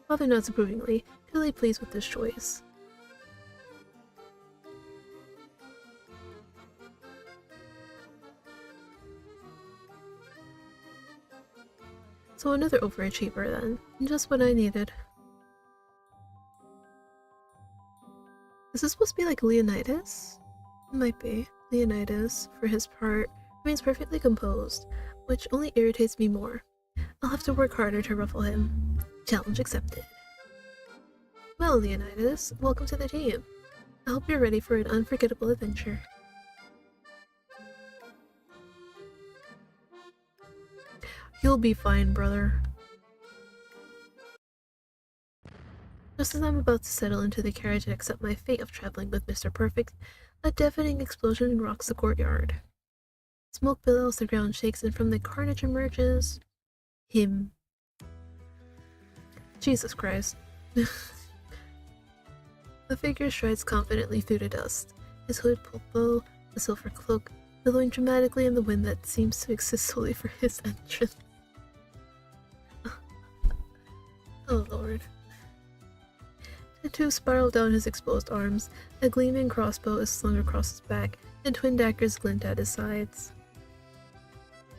Father nods approvingly, clearly pleased with this choice. So another overachiever then, just what I needed. Is this supposed to be like Leonidas? It might be. Leonidas, for his part, remains perfectly composed, which only irritates me more. I'll have to work harder to ruffle him. Challenge accepted. Well, Leonidas, welcome to the team. I hope you're ready for an unforgettable adventure. You'll be fine, brother. Just as I'm about to settle into the carriage and accept my fate of traveling with Mr. Perfect, a deafening explosion rocks the courtyard. Smoke billows, the ground shakes, and from the carnage emerges... him. Jesus Christ. The figure strides confidently through the dust, his hood pulled low, a silver cloak billowing dramatically in the wind that seems to exist solely for his entrance. Oh lord. Tattoos spiral down his exposed arms, a gleaming crossbow is slung across his back, and twin daggers glint at his sides.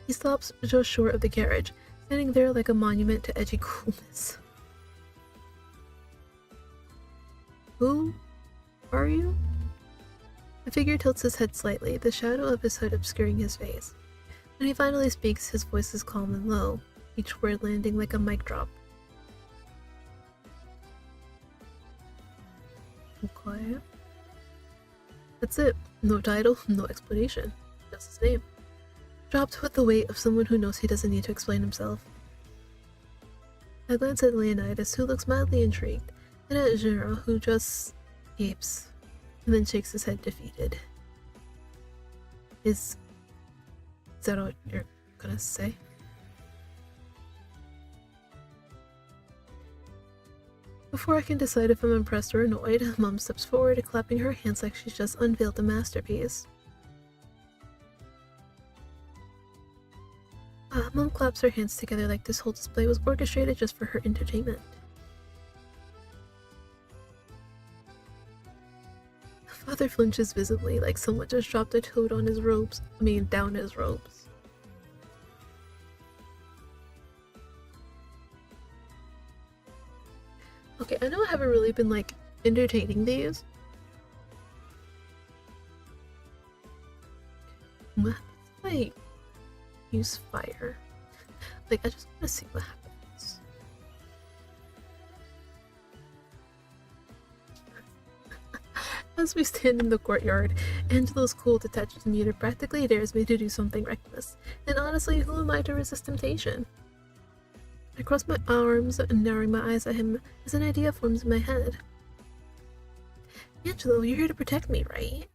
He stops just short of the carriage, standing there like a monument to edgy coolness. Who are you? The figure tilts his head slightly, the shadow of his hood obscuring his face. When he finally speaks, his voice is calm and low, each word landing like a mic drop. Quiet. That's it. No title, no explanation. Just his name. Dropped with the weight of someone who knows he doesn't need to explain himself. I glance at Leonidas, who looks mildly intrigued, and at Jinra, who just gapes, and then shakes his head defeated. Is that what you're gonna say? Before I can decide if I'm impressed or annoyed, Mom steps forward, clapping her hands like she's just unveiled a masterpiece. Mom claps her hands together like this whole display was orchestrated just for her entertainment. Father flinches visibly, like someone just dropped a toad on his robes. Down his robes. Okay, I know I haven't really been, like, entertaining these. What if I use fire? Like, I just want to see what happens. As we stand in the courtyard, Angelo's cool, detached demeanor practically dares me to do something reckless. And honestly, who am I to resist temptation? I cross my arms and narrowing my eyes at him as an idea forms in my head. Angelo, you're here to protect me, right?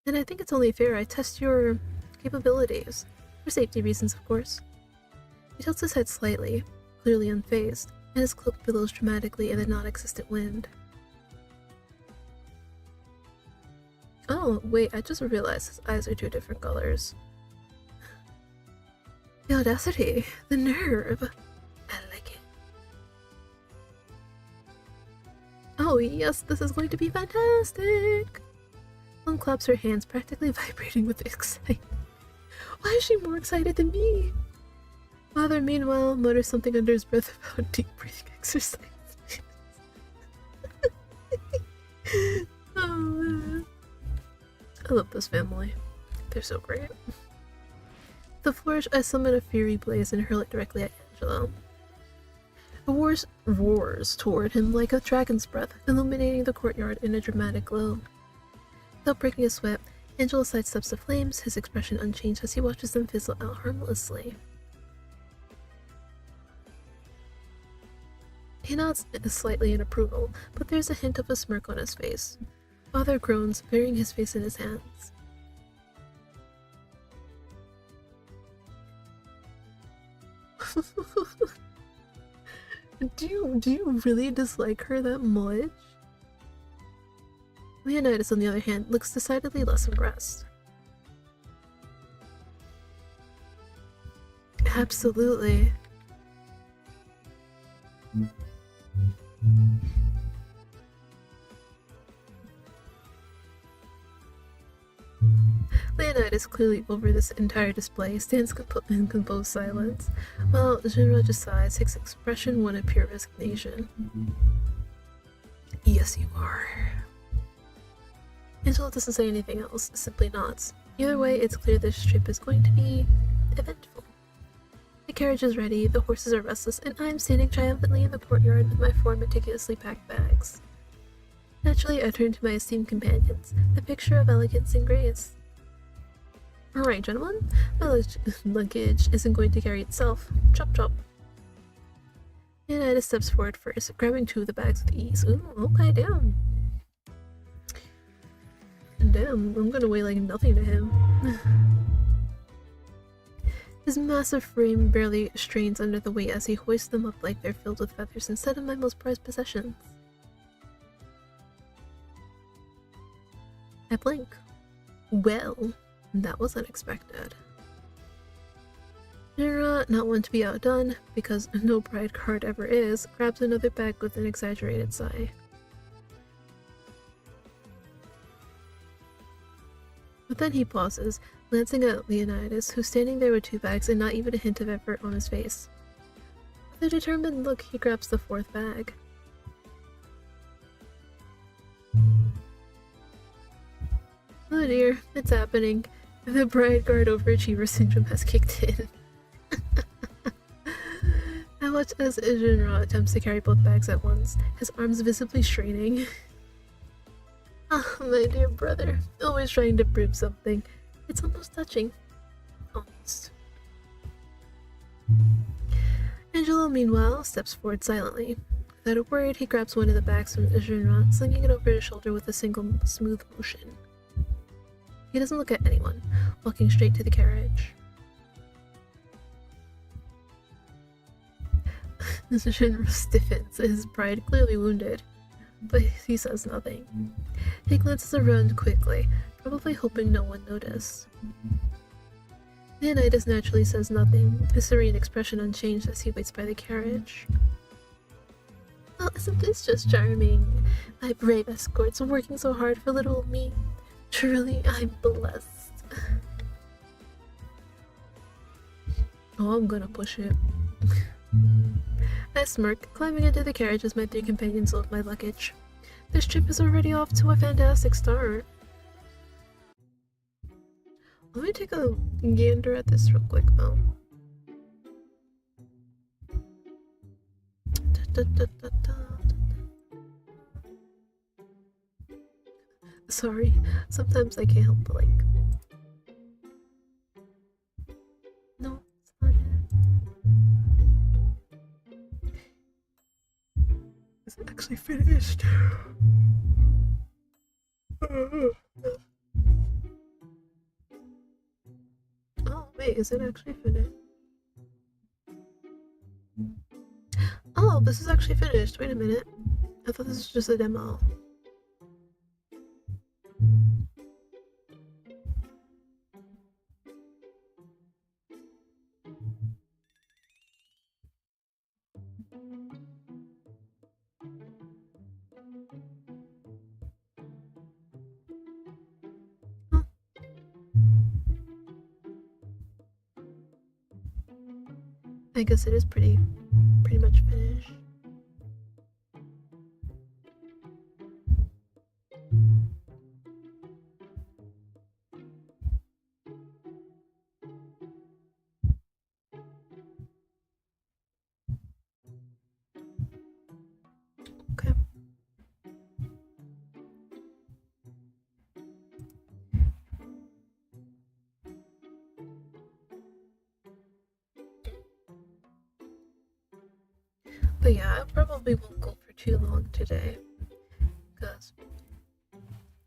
And I think it's only fair I test your capabilities. For safety reasons, of course. He tilts his head slightly, clearly unfazed, and his cloak billows dramatically in the non-existent wind. Oh, wait, I just realized his eyes are two different colors. The audacity, the nerve. I like it. Oh yes, this is going to be fantastic! Mom claps her hands, practically vibrating with excitement. Why is she more excited than me? Father, meanwhile, mutters something under his breath about deep breathing exercise. Oh man. I love this family. They're so great. With a flourish, I summon a fury blaze and hurl it directly at Angelo. It roars toward him like a dragon's breath, illuminating the courtyard in a dramatic glow. Without breaking a sweat, Angelo sidesteps the flames, his expression unchanged as he watches them fizzle out harmlessly. He nods slightly in approval, but there's a hint of a smirk on his face. Father groans, burying his face in his hands. Do you really dislike her that much? Leonidas, on the other hand, looks decidedly less impressed. Absolutely. Leonidas, clearly over this entire display, stands in composed silence, while Jinra just sighs, his expression one of pure resignation. as you are. Angela doesn't say anything else, simply nods. Either way, it's clear this trip is going to be eventful. The carriage is ready, the horses are restless, and I am standing triumphantly in the courtyard with my 4 meticulously packed bags. Naturally, I turn to my esteemed companions, a picture of elegance and grace. Alright, gentlemen, my luggage isn't going to carry itself. Chop chop. Leonidas steps forward first, grabbing 2 of the bags with ease. Ooh, okay, damn. Damn, I'm gonna weigh like nothing to him. His massive frame barely strains under the weight as he hoists them up like they're filled with feathers instead of my most prized possessions. I blink. Well, that was unexpected. Nira, not one to be outdone, because no pride card ever is, grabs another bag with an exaggerated sigh. But then he pauses, glancing at Leonidas, who's standing there with 2 bags and not even a hint of effort on his face. With a determined look, he grabs the 4th bag. Oh dear, it's happening. The Pride Guard overachiever syndrome has kicked in. I watch as Jinra attempts to carry both bags at once, his arms visibly straining. Ah, my dear brother, always trying to prove something. It's almost touching. Almost. Angelo, meanwhile, steps forward silently. Without a word, he grabs one of the bags from Jinra, slinging it over his shoulder with a single smooth motion. He doesn't look at anyone, walking straight to the carriage. Jinra stiffens, his pride clearly wounded, but he says nothing. He glances around quickly, probably hoping no one noticed. Leonidas naturally says nothing, his serene expression unchanged as he waits by the carriage. Oh, isn't this just charming? My brave escorts working so hard for little old me. Truly, I'm blessed. Oh, I'm gonna push it. I smirk, climbing into the carriage as my 3 companions load my luggage. This trip is already off to a fantastic start. Let me take a gander at this real quick, though. Sorry, sometimes I can't help but like... No, it's not it. Is it actually finished? Oh, wait, is it actually finished? Oh, this is actually finished. Wait a minute. I thought this was just a demo. I guess it is pretty much finished. Okay. But yeah, I probably won't go for too long today, because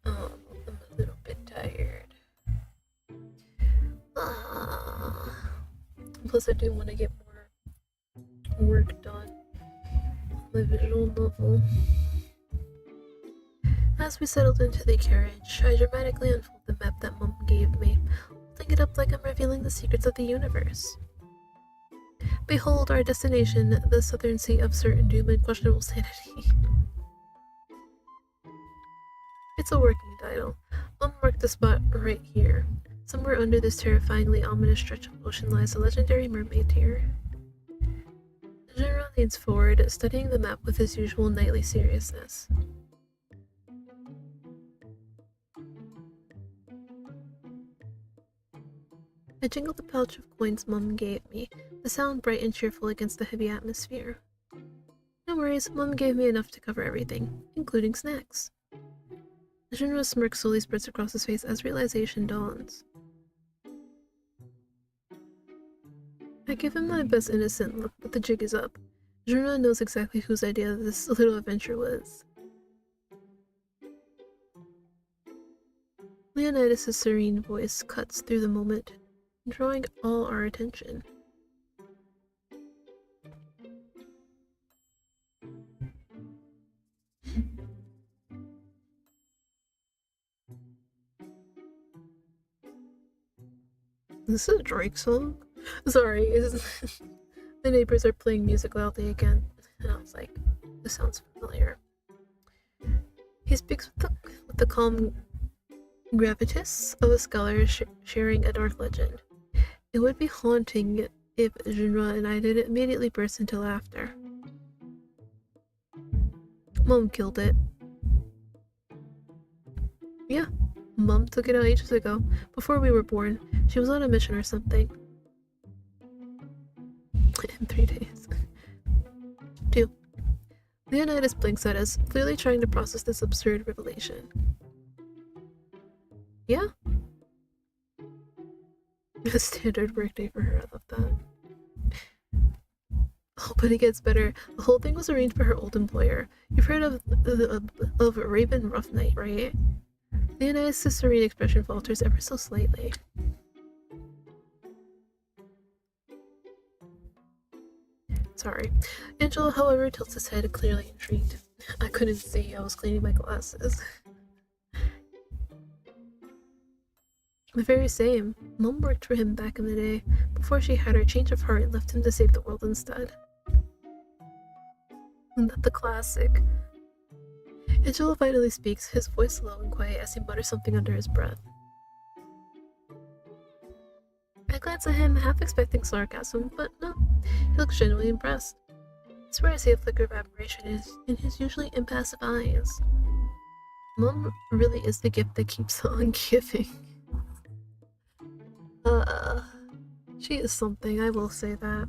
I'm a little bit tired. Plus I do want to get more work done on my visual novel. As we settled into the carriage, I dramatically unfold the map that Mom gave me, holding it up like I'm revealing the secrets of the universe. Behold our destination, the southern sea of certain doom and questionable sanity. It's a working title. Mom marked the spot right here. Somewhere under this terrifyingly ominous stretch of ocean lies a legendary mermaid tear. General leans forward, studying the map with his usual nightly seriousness. I jingled the pouch of coins Mum gave me, the sound bright and cheerful against the heavy atmosphere. No worries, Mum gave me enough to cover everything, including snacks. Shinra's smirk slowly spreads across his face as realization dawns. I give him my best innocent look, but the jig is up. Junra knows exactly whose idea this little adventure was. Leonidas' serene voice cuts through the moment, drawing all our attention. Is this a Drake song? Sorry, the neighbors are playing music loudly again, and I was like, this sounds familiar. He speaks with the calm gravitas of a scholar sharing a dark legend. It would be haunting if Junra and I didn't immediately burst into laughter. Mom killed it. Yeah, Mom took it out ages ago, before we were born. She was on a mission or something. In 3 days. 2. Leonidas blinks at us, clearly trying to process this absurd revelation. Yeah? A standard workday for her, I love that. Oh, but it gets better. The whole thing was arranged by her old employer. You've heard of Raven Rough Night, right? Leonidas' serene expression falters ever so slightly. Sorry. Angelo, however, tilts his head, clearly intrigued. I couldn't see, I was cleaning my glasses. The very same. Mom worked for him back in the day, before she had her change of heart and left him to save the world instead. Isn't that the classic? Angelo finally speaks, his voice low and quiet as he mutters something under his breath. I glance at him, half expecting sarcasm, but no, he looks genuinely impressed. I swear I see a flicker of admiration in his usually impassive eyes. Mom really is the gift that keeps on giving. She is something, I will say that.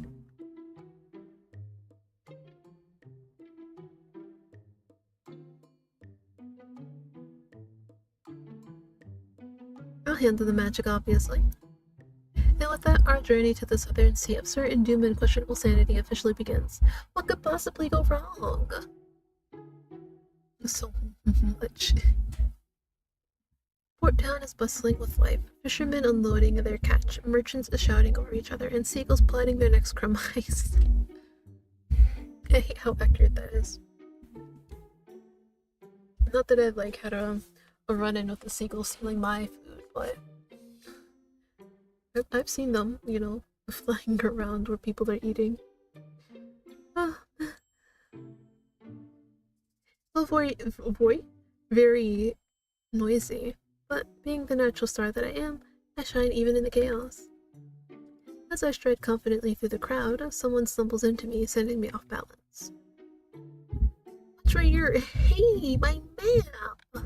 I'll handle the magic, obviously. And with that, our journey to the southern sea of certain doom and questionable sanity officially begins. What could possibly go wrong? So much. Port Town is bustling with life. Fishermen unloading their catch, merchants shouting over each other, and seagulls plotting their next crumb heist. I hate how accurate that is. Not that I've had a run-in with the seagulls stealing my food, but I've seen them, flying around where people are eating. Very noisy, but being the natural star that I am, I shine even in the chaos. As I stride confidently through the crowd, someone stumbles into me, sending me off balance. What's right here? Hey, my map!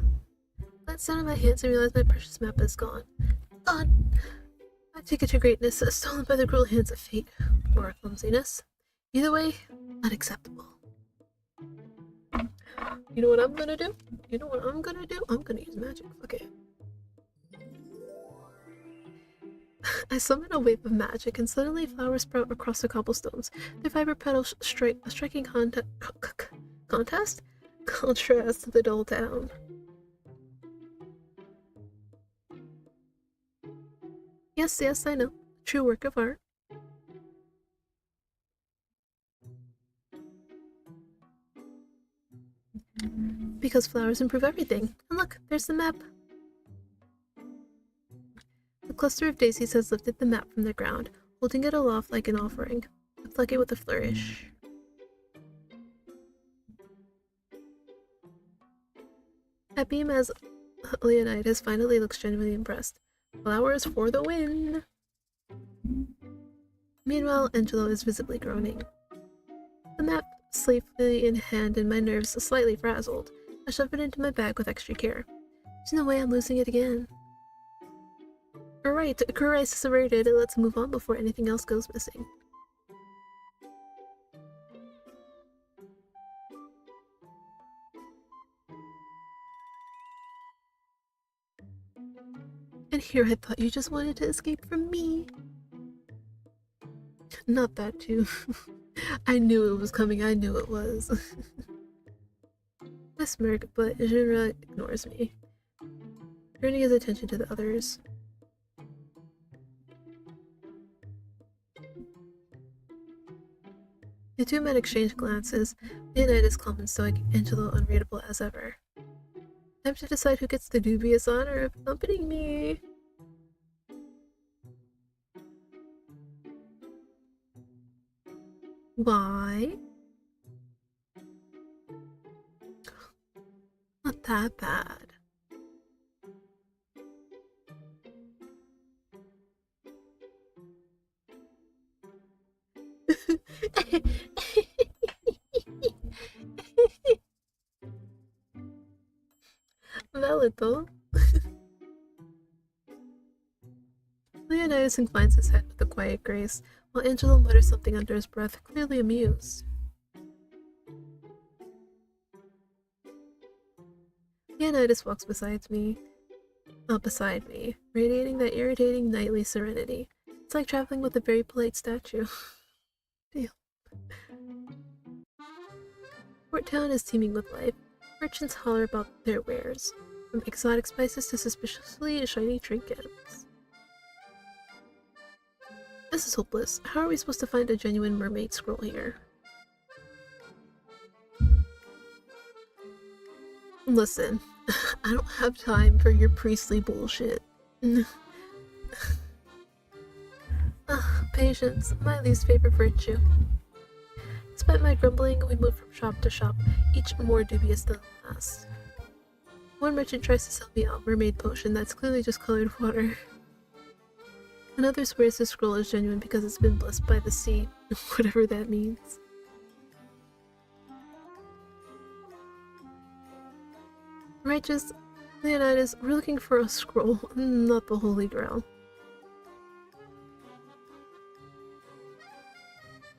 Glance down at my hands and realize my precious map is gone. Gone! My ticket to greatness, stolen by the cruel hands of fate, or clumsiness. Either way, unacceptable. You know what I'm gonna do? I'm gonna use magic. Okay. I summon a wave of magic, and suddenly flowers sprout across the cobblestones. Their vibrant petals strike a striking contrast to the dull town. Yes, I know. True work of art. Because flowers improve everything. And look, there's the map. The cluster of daisies has lifted the map from the ground, holding it aloft like an offering. I pluck it with a flourish. I beam as Leonidas finally looks genuinely impressed. Flowers for the win! Meanwhile, Angelo is visibly groaning. The map sleepily in hand and my nerves slightly frazzled. I shove it into my bag with extra care. There's no way I'm losing it again. Alright, crisis averted. Let's move on before anything else goes missing. And here I thought you just wanted to escape from me. Not that too. I knew it was coming, I knew it was. I smirk, but Jinra ignores me, turning his attention to the others. The two men exchange glances, Leonidas calm and stoic, Angelo unreadable as ever. Time to decide who gets the dubious honor of accompanying me. Why? Not that bad. Valid though. Leonidas inclines his head with a quiet grace, while Angelo mutters something under his breath, clearly amused. Leonidas walks beside me, radiating that irritating nightly serenity. It's like traveling with a very polite statue. Deal. Port Town is teeming with life. Merchants holler about their wares, from exotic spices to suspiciously shiny trinkets. This is hopeless. How are we supposed to find a genuine mermaid scroll here? Listen, I don't have time for your priestly bullshit. Patience, my least favorite virtue. Despite my grumbling, we move from shop to shop, each more dubious than the last. One merchant tries to sell me a mermaid potion that's clearly just colored water. Another swears the scroll is genuine because it's been blessed by the sea, whatever that means. Righteous Leonidas, we're looking for a scroll, not the Holy Grail.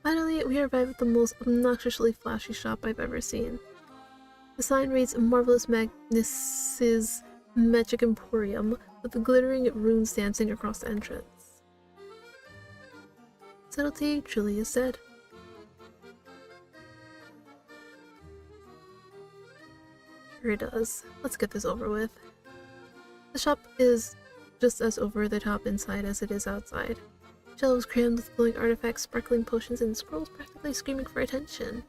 Finally, we arrive at the most obnoxiously flashy shop I've ever seen. The sign reads Marvelous Magnus's Magic Emporium, with the glittering runes dancing across the entrance. Subtlety truly is said. Sure it does. Let's get this over with. The shop is just as over the top inside as it is outside. Shelves crammed with glowing artifacts, sparkling potions, and scrolls practically screaming for attention.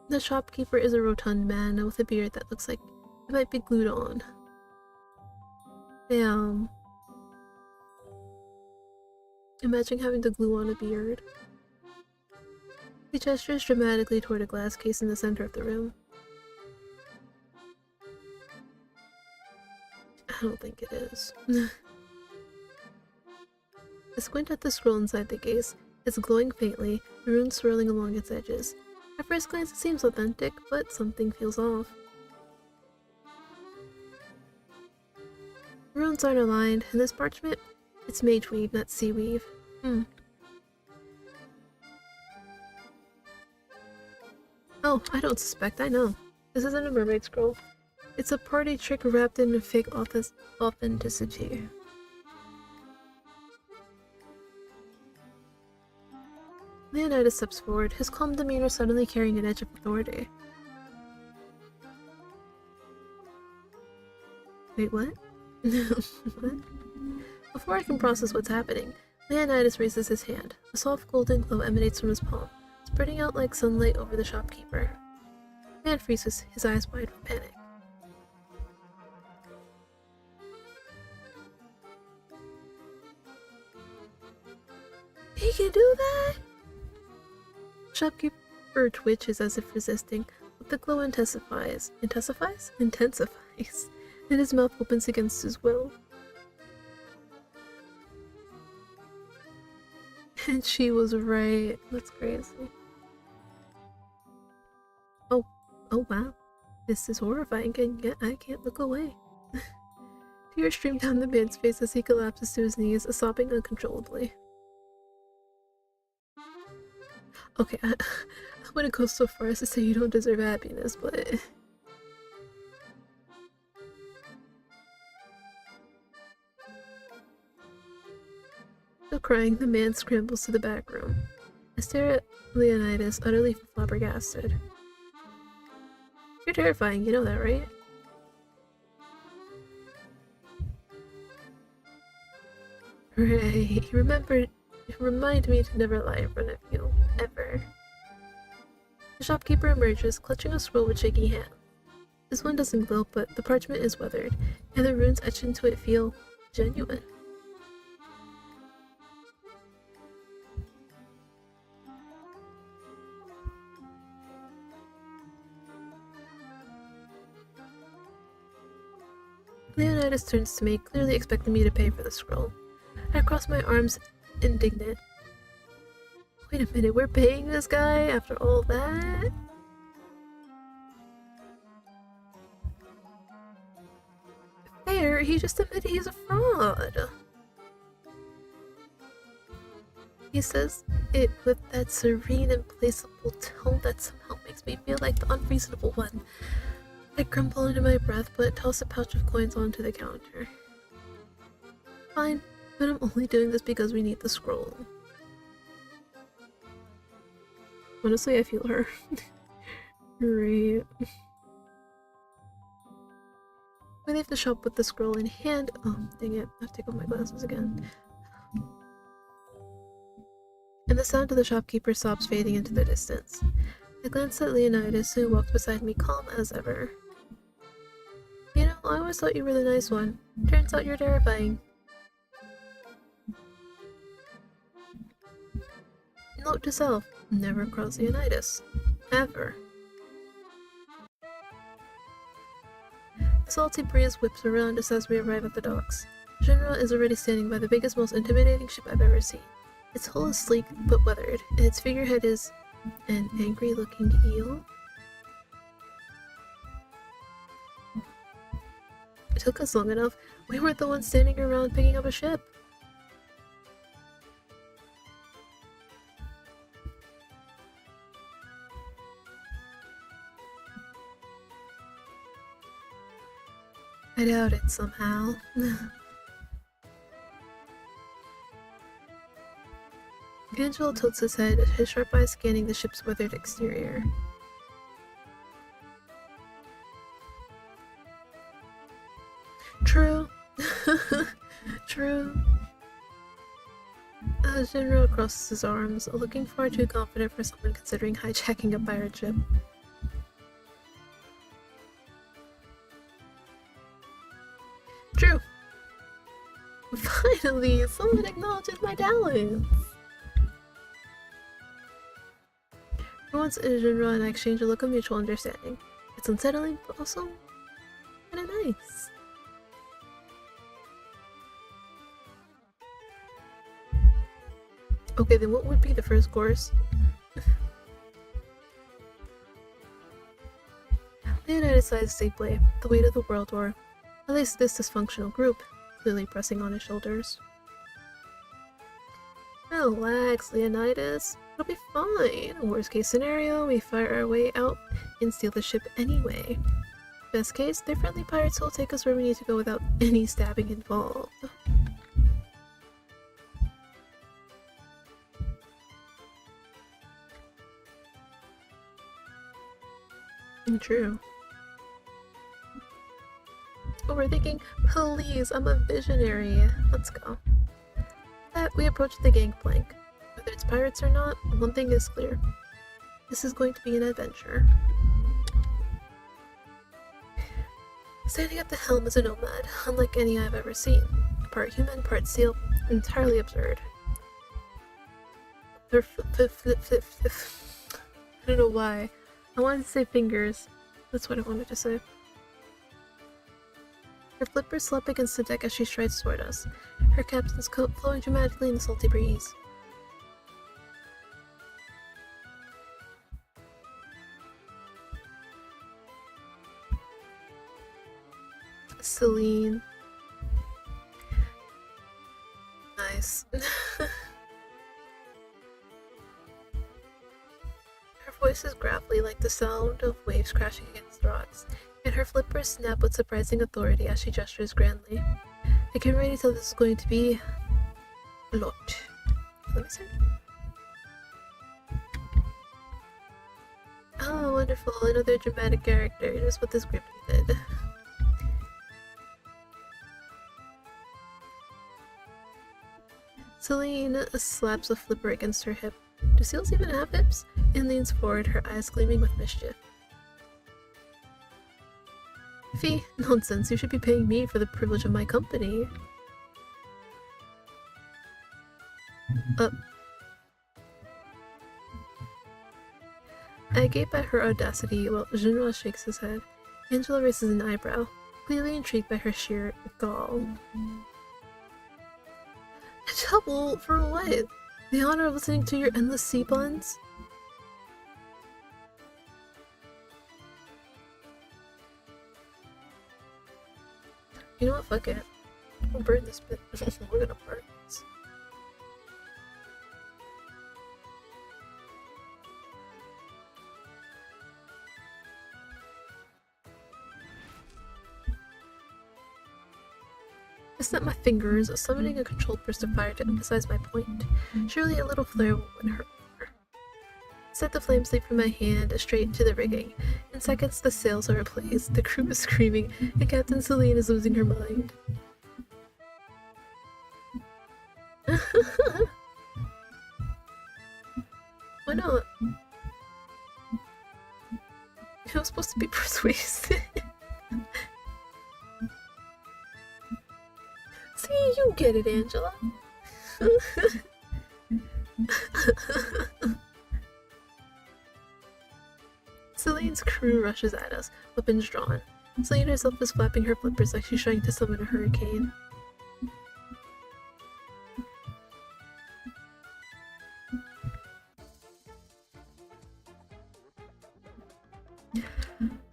The shopkeeper is a rotund man with a beard that looks like it might be glued on. Damn. Imagine having to glue on a beard. He gestures dramatically toward a glass case in the center of the room. I don't think it is. I squint at the scroll inside the case. It's glowing faintly, the runes swirling along its edges. At first glance it seems authentic, but something feels off. The runes aren't aligned, and this parchment, it's mage weave, not sea weave. Oh, I don't suspect, I know. This isn't a mermaid scroll. It's a party trick wrapped in a fake authenticity. Leonidas steps forward, his calm demeanor suddenly carrying an edge of authority. Wait, what? What? Before I can process what's happening, Leonidas raises his hand. A soft golden glow emanates from his palm, spreading out like sunlight over the shopkeeper. The man freezes, his eyes wide with panic. He can do that? Shopkeeper twitches as if resisting, but the glow intensifies, and his mouth opens against his will. And she was right. That's crazy. Oh wow. This is horrifying, and yet I can't look away. Tears stream down the man's face as he collapses to his knees, sobbing uncontrollably. Okay, I wouldn't go so far as to say you don't deserve happiness, but... Still crying, the man scrambles to the back room. I stare at Leonidas, utterly flabbergasted. You're terrifying, you know that, right? Hooray, remind me to never lie in front of you, ever. The shopkeeper emerges, clutching a scroll with shaky hands. This one doesn't glow, but the parchment is weathered, and the runes etched into it feel genuine. Leonidas turns to me, clearly expecting me to pay for the scroll. I cross my arms, indignant. Wait a minute, we're paying this guy after all that? Fair, he just admitted he's a fraud. He says it with that serene and placeable tone that somehow makes me feel like the unreasonable one. I grumble under my breath, but toss a pouch of coins onto the counter. Fine, but I'm only doing this because we need the scroll. Honestly, I feel her. Right. We leave the shop with the scroll in hand. Oh, dang it. I have to take off my glasses again. And the sound of the shopkeeper's sobs fading into the distance. I glance at Leonidas, who walks beside me calm as ever. You know, I always thought you were the nice one. Turns out you're terrifying. Note to self, never cross Leonidas. Ever. The salty breeze whips around us as we arrive at the docks. Shinra is already standing by the biggest, most intimidating ship I've ever seen. Its hull is sleek but weathered, and its figurehead is an angry-looking eel. It took us long enough. We weren't the ones standing around picking up a ship. I doubt it somehow. Angelo tilts his head, his sharp eyes scanning the ship's weathered exterior. True. True. Shinra crosses his arms, looking far too confident for someone considering hijacking a pirate ship. True. Finally, someone acknowledges my talents. For once, Shinra and I exchange a look of mutual understanding. It's unsettling, but also kinda nice. Okay, then what would be the first course? Leonidas sighs deeply, the weight of the world, or at least this dysfunctional group, clearly pressing on his shoulders. Relax, Leonidas. It'll be fine. Worst case scenario, we fire our way out and steal the ship anyway. Best case, they're friendly pirates who'll take us where we need to go without any stabbing involved. True. Overthinking? Please, I'm a visionary. Let's go. We approach the gangplank. Whether it's pirates or not, one thing is clear. This is going to be an adventure. Standing at the helm is a nomad, unlike any I've ever seen. Part human, part seal, entirely absurd. I don't know why. I wanted to say fingers. That's what I wanted to say. Her flippers slap against the deck as she strides toward us, her captain's coat flowing dramatically in the salty breeze. Celine. Nice. Her voice is gravelly like the sound of waves crashing against rocks, and her flippers snap with surprising authority as she gestures grandly. I can already tell this is going to be a lot. Let me see. Oh, wonderful. Another dramatic character. Just what this group needed. Celine slaps a flipper against her hip. Do seals even have hips? And leans forward, her eyes gleaming with mischief. Fee, nonsense. You should be paying me for the privilege of my company. I gape at her audacity while Jinra shakes his head. Angela raises an eyebrow, clearly intrigued by her sheer gall. Trouble? For what? The honor of listening to your endless sea puns? You know what? Fuck it. We'll burn this bit. We're gonna burn this. I snap my fingers, summoning a controlled burst of fire to emphasize my point. Surely a little flare wouldn't hurt more. Set the flames leap from my hand straight into the rigging. In seconds, the sails are replaced, the crew is screaming, and Captain Celine is losing her mind. Why not? It was supposed to be persuasive. See, you get it, Angela. Celine's crew rushes at us, weapons drawn. Celine herself is flapping her flippers like she's trying to summon a hurricane.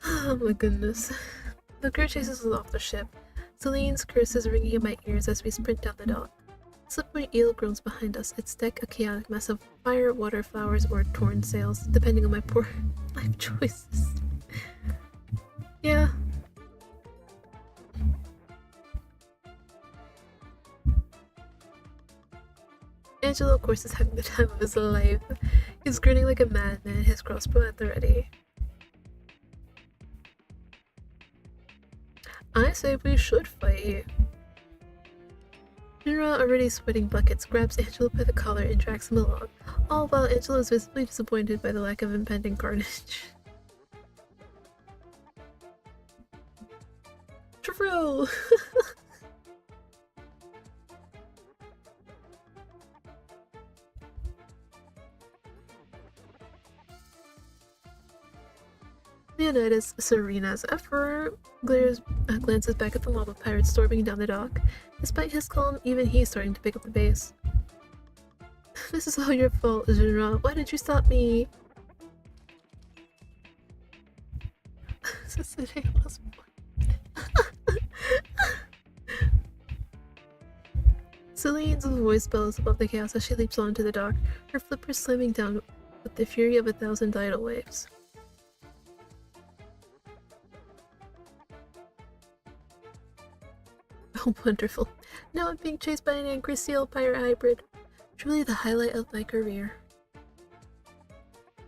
Oh my goodness. The crew chases us off the ship. Celine's curse is ringing in my ears as we sprint down the dock. A slippery eel groans behind us, its deck a chaotic mess of fire, water, flowers, or torn sails, depending on my poor life choices. Yeah. Angelo, of course, is having the time of his life. He's grinning like a madman, his crossbow at the ready. I say we should fight. Jinra, already sweating buckets, grabs Angelo by the collar and drags him along, all while Angelo is visibly disappointed by the lack of impending carnage. True! Leonidas, Serena's Emperor, glances back at the mob of pirates storming down the dock. Despite his calm, even he's starting to pick up the pace. This is all your fault, Jinra. Why didn't you stop me? Since the day was born. Celine's voice bellows above the chaos as she leaps onto the dock, her flippers slamming down with the fury of 1,000 tidal waves. Oh, wonderful. Now I'm being chased by an angry seal pirate hybrid. Truly the highlight of my career.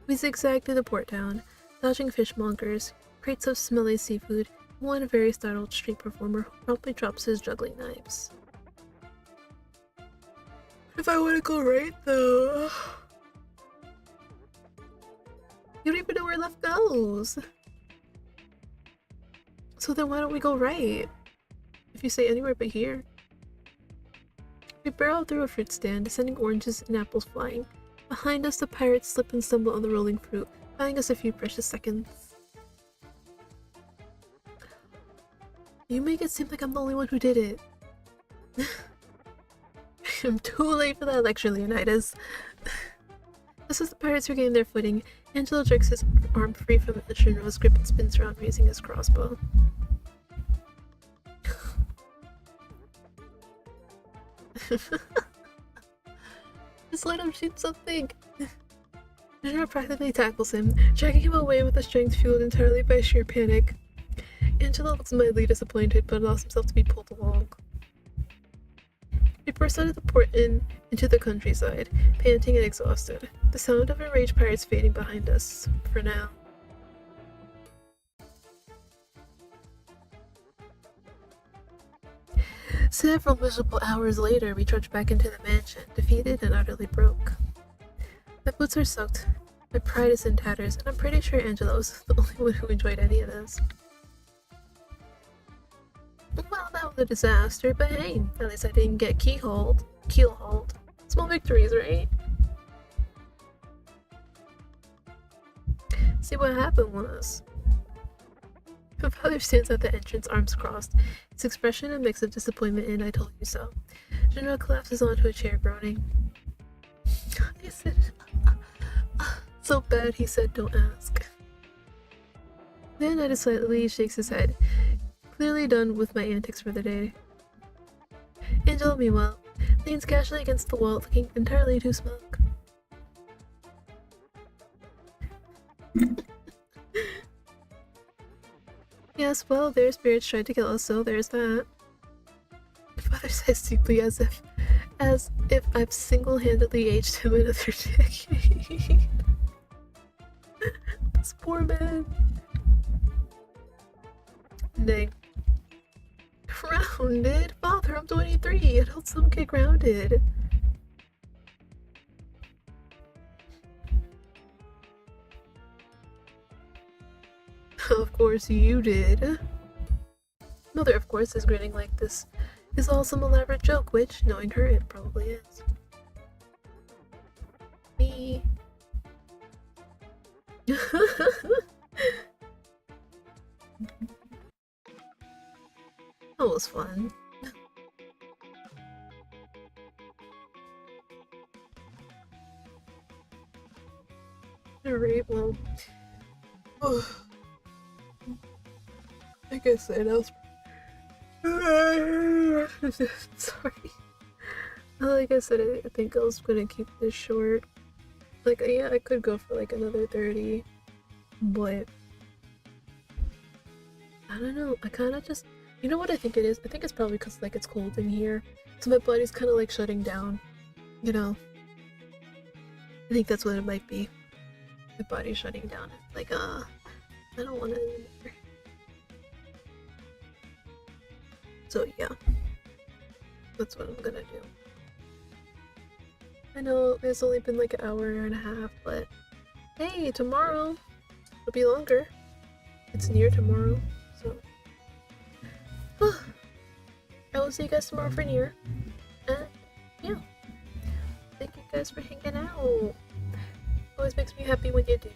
We zigzag through the port town, dodging fishmongers, crates of smelly seafood, and one very startled street performer who promptly drops his juggling knives. If I want to go right, though... You don't even know where left goes! So then why don't we go right? If you say anywhere but here. We barrel through a fruit stand, sending oranges and apples flying. Behind us, the pirates slip and stumble on the rolling fruit, buying us a few precious seconds. You make it seem like I'm the only one who did it. I'm too late for that lecture, Leonidas. Just as the pirates regain their footing, Angelo jerks his arm free from Shinra's grip and spins around raising his crossbow. Just let him shoot something. Shinra practically tackles him, dragging him away with a strength fueled entirely by sheer panic. Angelo looks mildly disappointed, but allows himself to be pulled along. We burst out of the port into the countryside, panting and exhausted, the sound of enraged pirates fading behind us, for now. Several miserable hours later, we trudged back into the mansion, defeated and utterly broke. My boots are soaked, my pride is in tatters, and I'm pretty sure Angelo was the only one who enjoyed any of this. Well, that was a disaster, but hey, at least I didn't get keelhauled. Small victories, right? See, what happened was... My father stands at the entrance, arms crossed, his expression a mix of disappointment and I told you so. General collapses onto a chair, groaning. I said, so bad, he said, don't ask. Leonidas slightly shakes his head, clearly done with my antics for the day. Angelo, meanwhile, leans casually against the wall, looking entirely too smug. Yes, well, their spirits tried to kill us, so there's that. Father sighs deeply as if I've single-handedly aged him another decade. This poor man. Nay. Grounded? Father, I'm 23. Adults don't get grounded. Of course you did. Mother, of course, is grinning like this is all some elaborate joke, which, knowing her, it probably is. Me. That was fun. Alright, well. Like I said, I was. Sorry. Like I said, I think I was gonna keep this short. Like, yeah, I could go for like another 30, but I don't know. I kind of just, you know what I think it is? I think it's probably because like it's cold in here, so my body's kind of like shutting down. You know, I think that's what it might be. My body's shutting down. It's like, I don't want to anymore. So yeah, that's what I'm gonna do. I know it's only been like an hour and a half, but hey, tomorrow it'll be longer. It's near tomorrow, so I will see you guys tomorrow for near. And yeah, thank you guys for hanging out. Always makes me happy when you do.